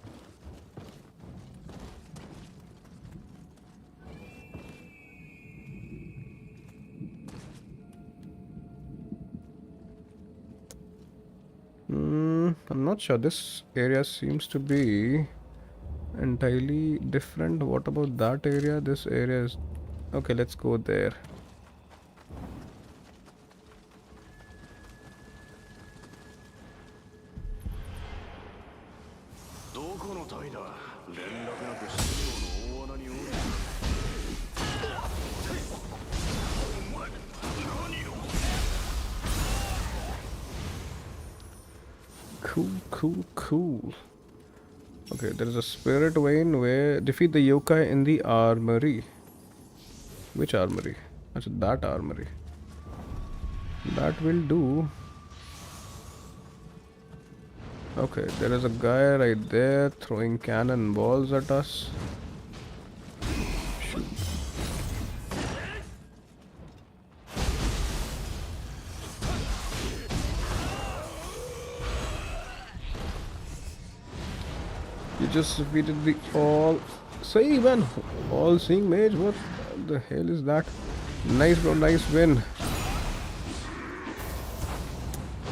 [SPEAKER 1] I'm not sure. This area seems to be entirely different. What about that area? This area is okay. Let's go there. Cool. Okay, there is a spirit vein where defeat the yokai in the armory. Which armory? Actually, that armory. That will do. Okay, there is a guy right there throwing cannonballs at us. Shoot. You just defeated the all-seeing all-seeing mage. What the hell is that? Nice bro, nice win.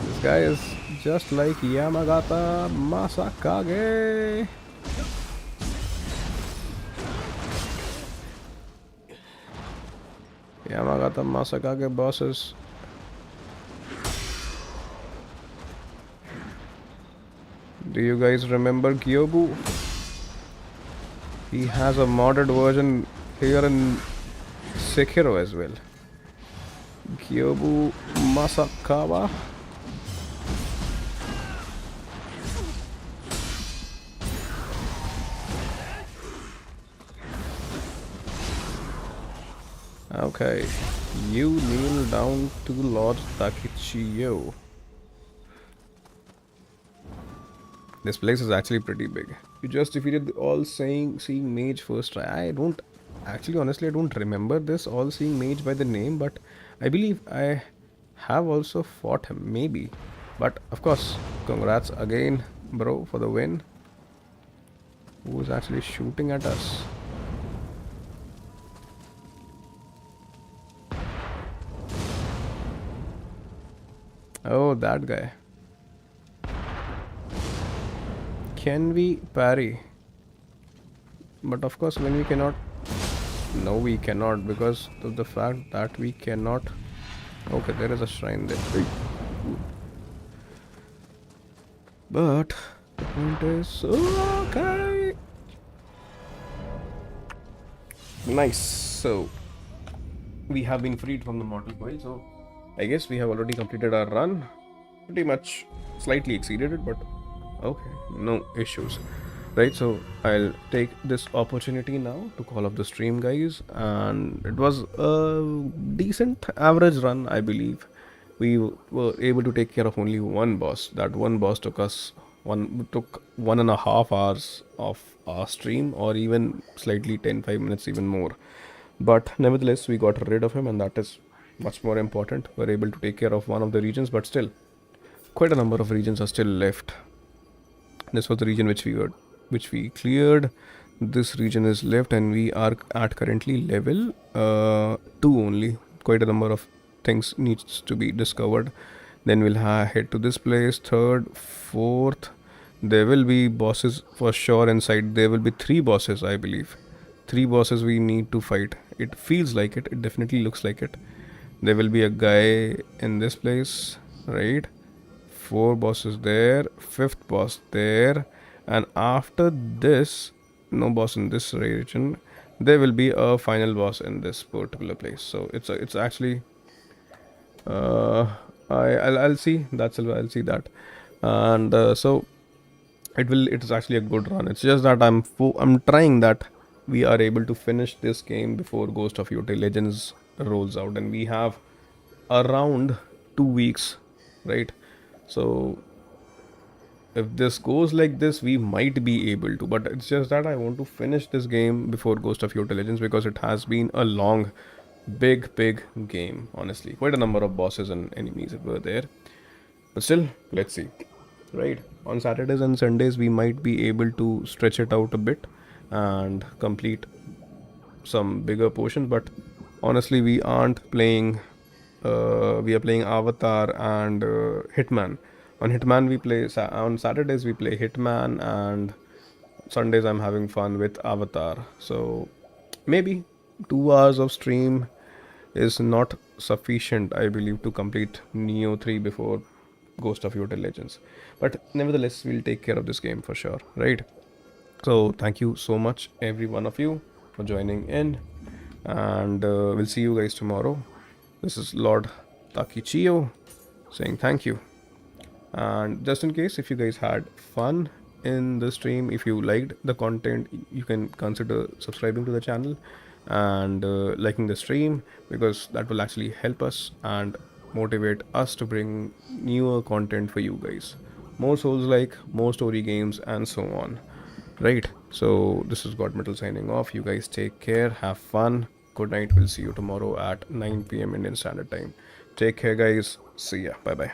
[SPEAKER 1] This guy is just like Yamagata Masakage. Yamagata Masakage bosses. Do you guys remember Kyobu? He has a modded version here in Sekiro as well. Kyobu Masakawa. Okay, you kneel down to Lord Takechiyo. This place is actually pretty big. You just defeated the all-seeing mage first try. I don't remember this all-seeing mage by the name, but I believe I have also fought him, maybe. But of course, congrats again, bro, for the win. Who is actually shooting at us? Oh, that guy. Can we parry? But of course, when we cannot. No, we cannot, because of the fact that we cannot. Okay, there is a shrine there. But the point is, okay. Nice. So we have been freed from the mortal coil. So I guess we have already completed our run. Pretty much, slightly exceeded it, but okay, no issues. Right, so I'll take this opportunity now to call up the stream, guys, and it was a decent average run, I believe. We were able to take care of only one boss. That one boss took 1.5 hours of our stream, or even slightly 5 minutes even more. But nevertheless, we got rid of him, and that is much more important. We're able to take care of one of the regions, but still, quite a number of regions are still left. This was the region which we cleared. This region is left, and we are at currently level 2 only. Quite a number of things needs to be discovered. Then we'll head to this place. 3rd, 4th. There will be bosses for sure inside. There will be 3 bosses, I believe. 3 bosses we need to fight. It feels like it. It definitely looks like it. There will be a guy in this place, right? 4 bosses there. 5th boss there. And after this, no boss in this region. There will be a final boss in this particular place. So it's actually I'll see. I'll see that. And so it is actually a good run. It's just that I'm trying that we are able to finish this game before Ghost of Yotei Legends rolls out, and we have around 2 weeks, right? So if this goes like this, we might be able to, but it's just that I want to finish this game before Ghost of Yotei Legends, because it has been a long, big game, honestly. Quite a number of bosses and enemies that were there, but still, let's see. Right, on Saturdays and Sundays we might be able to stretch it out a bit and complete some bigger portions, but honestly we aren't playing. We are playing Avatar and Hitman. On Hitman we play on Saturdays we play Hitman and Sundays I'm having fun with Avatar. So maybe 2 hours of stream is not sufficient, I believe, to complete Neo 3 before Ghost of Yotai Legends. But nevertheless, we'll take care of this game for sure, right? So thank you so much, every one of you, for joining in, and we'll see you guys tomorrow. This is Lord Takechiyo saying thank you. And just in case, if you guys had fun in the stream, if you liked the content, you can consider subscribing to the channel and liking the stream, because that will actually help us and motivate us to bring newer content for you guys. More Souls like, more story games, and so on. Right? So, this is GoDMetal signing off. You guys take care, have fun. Good night. We'll see you tomorrow at 9 p.m. Indian Standard Time. Take care, guys. See ya. Bye bye.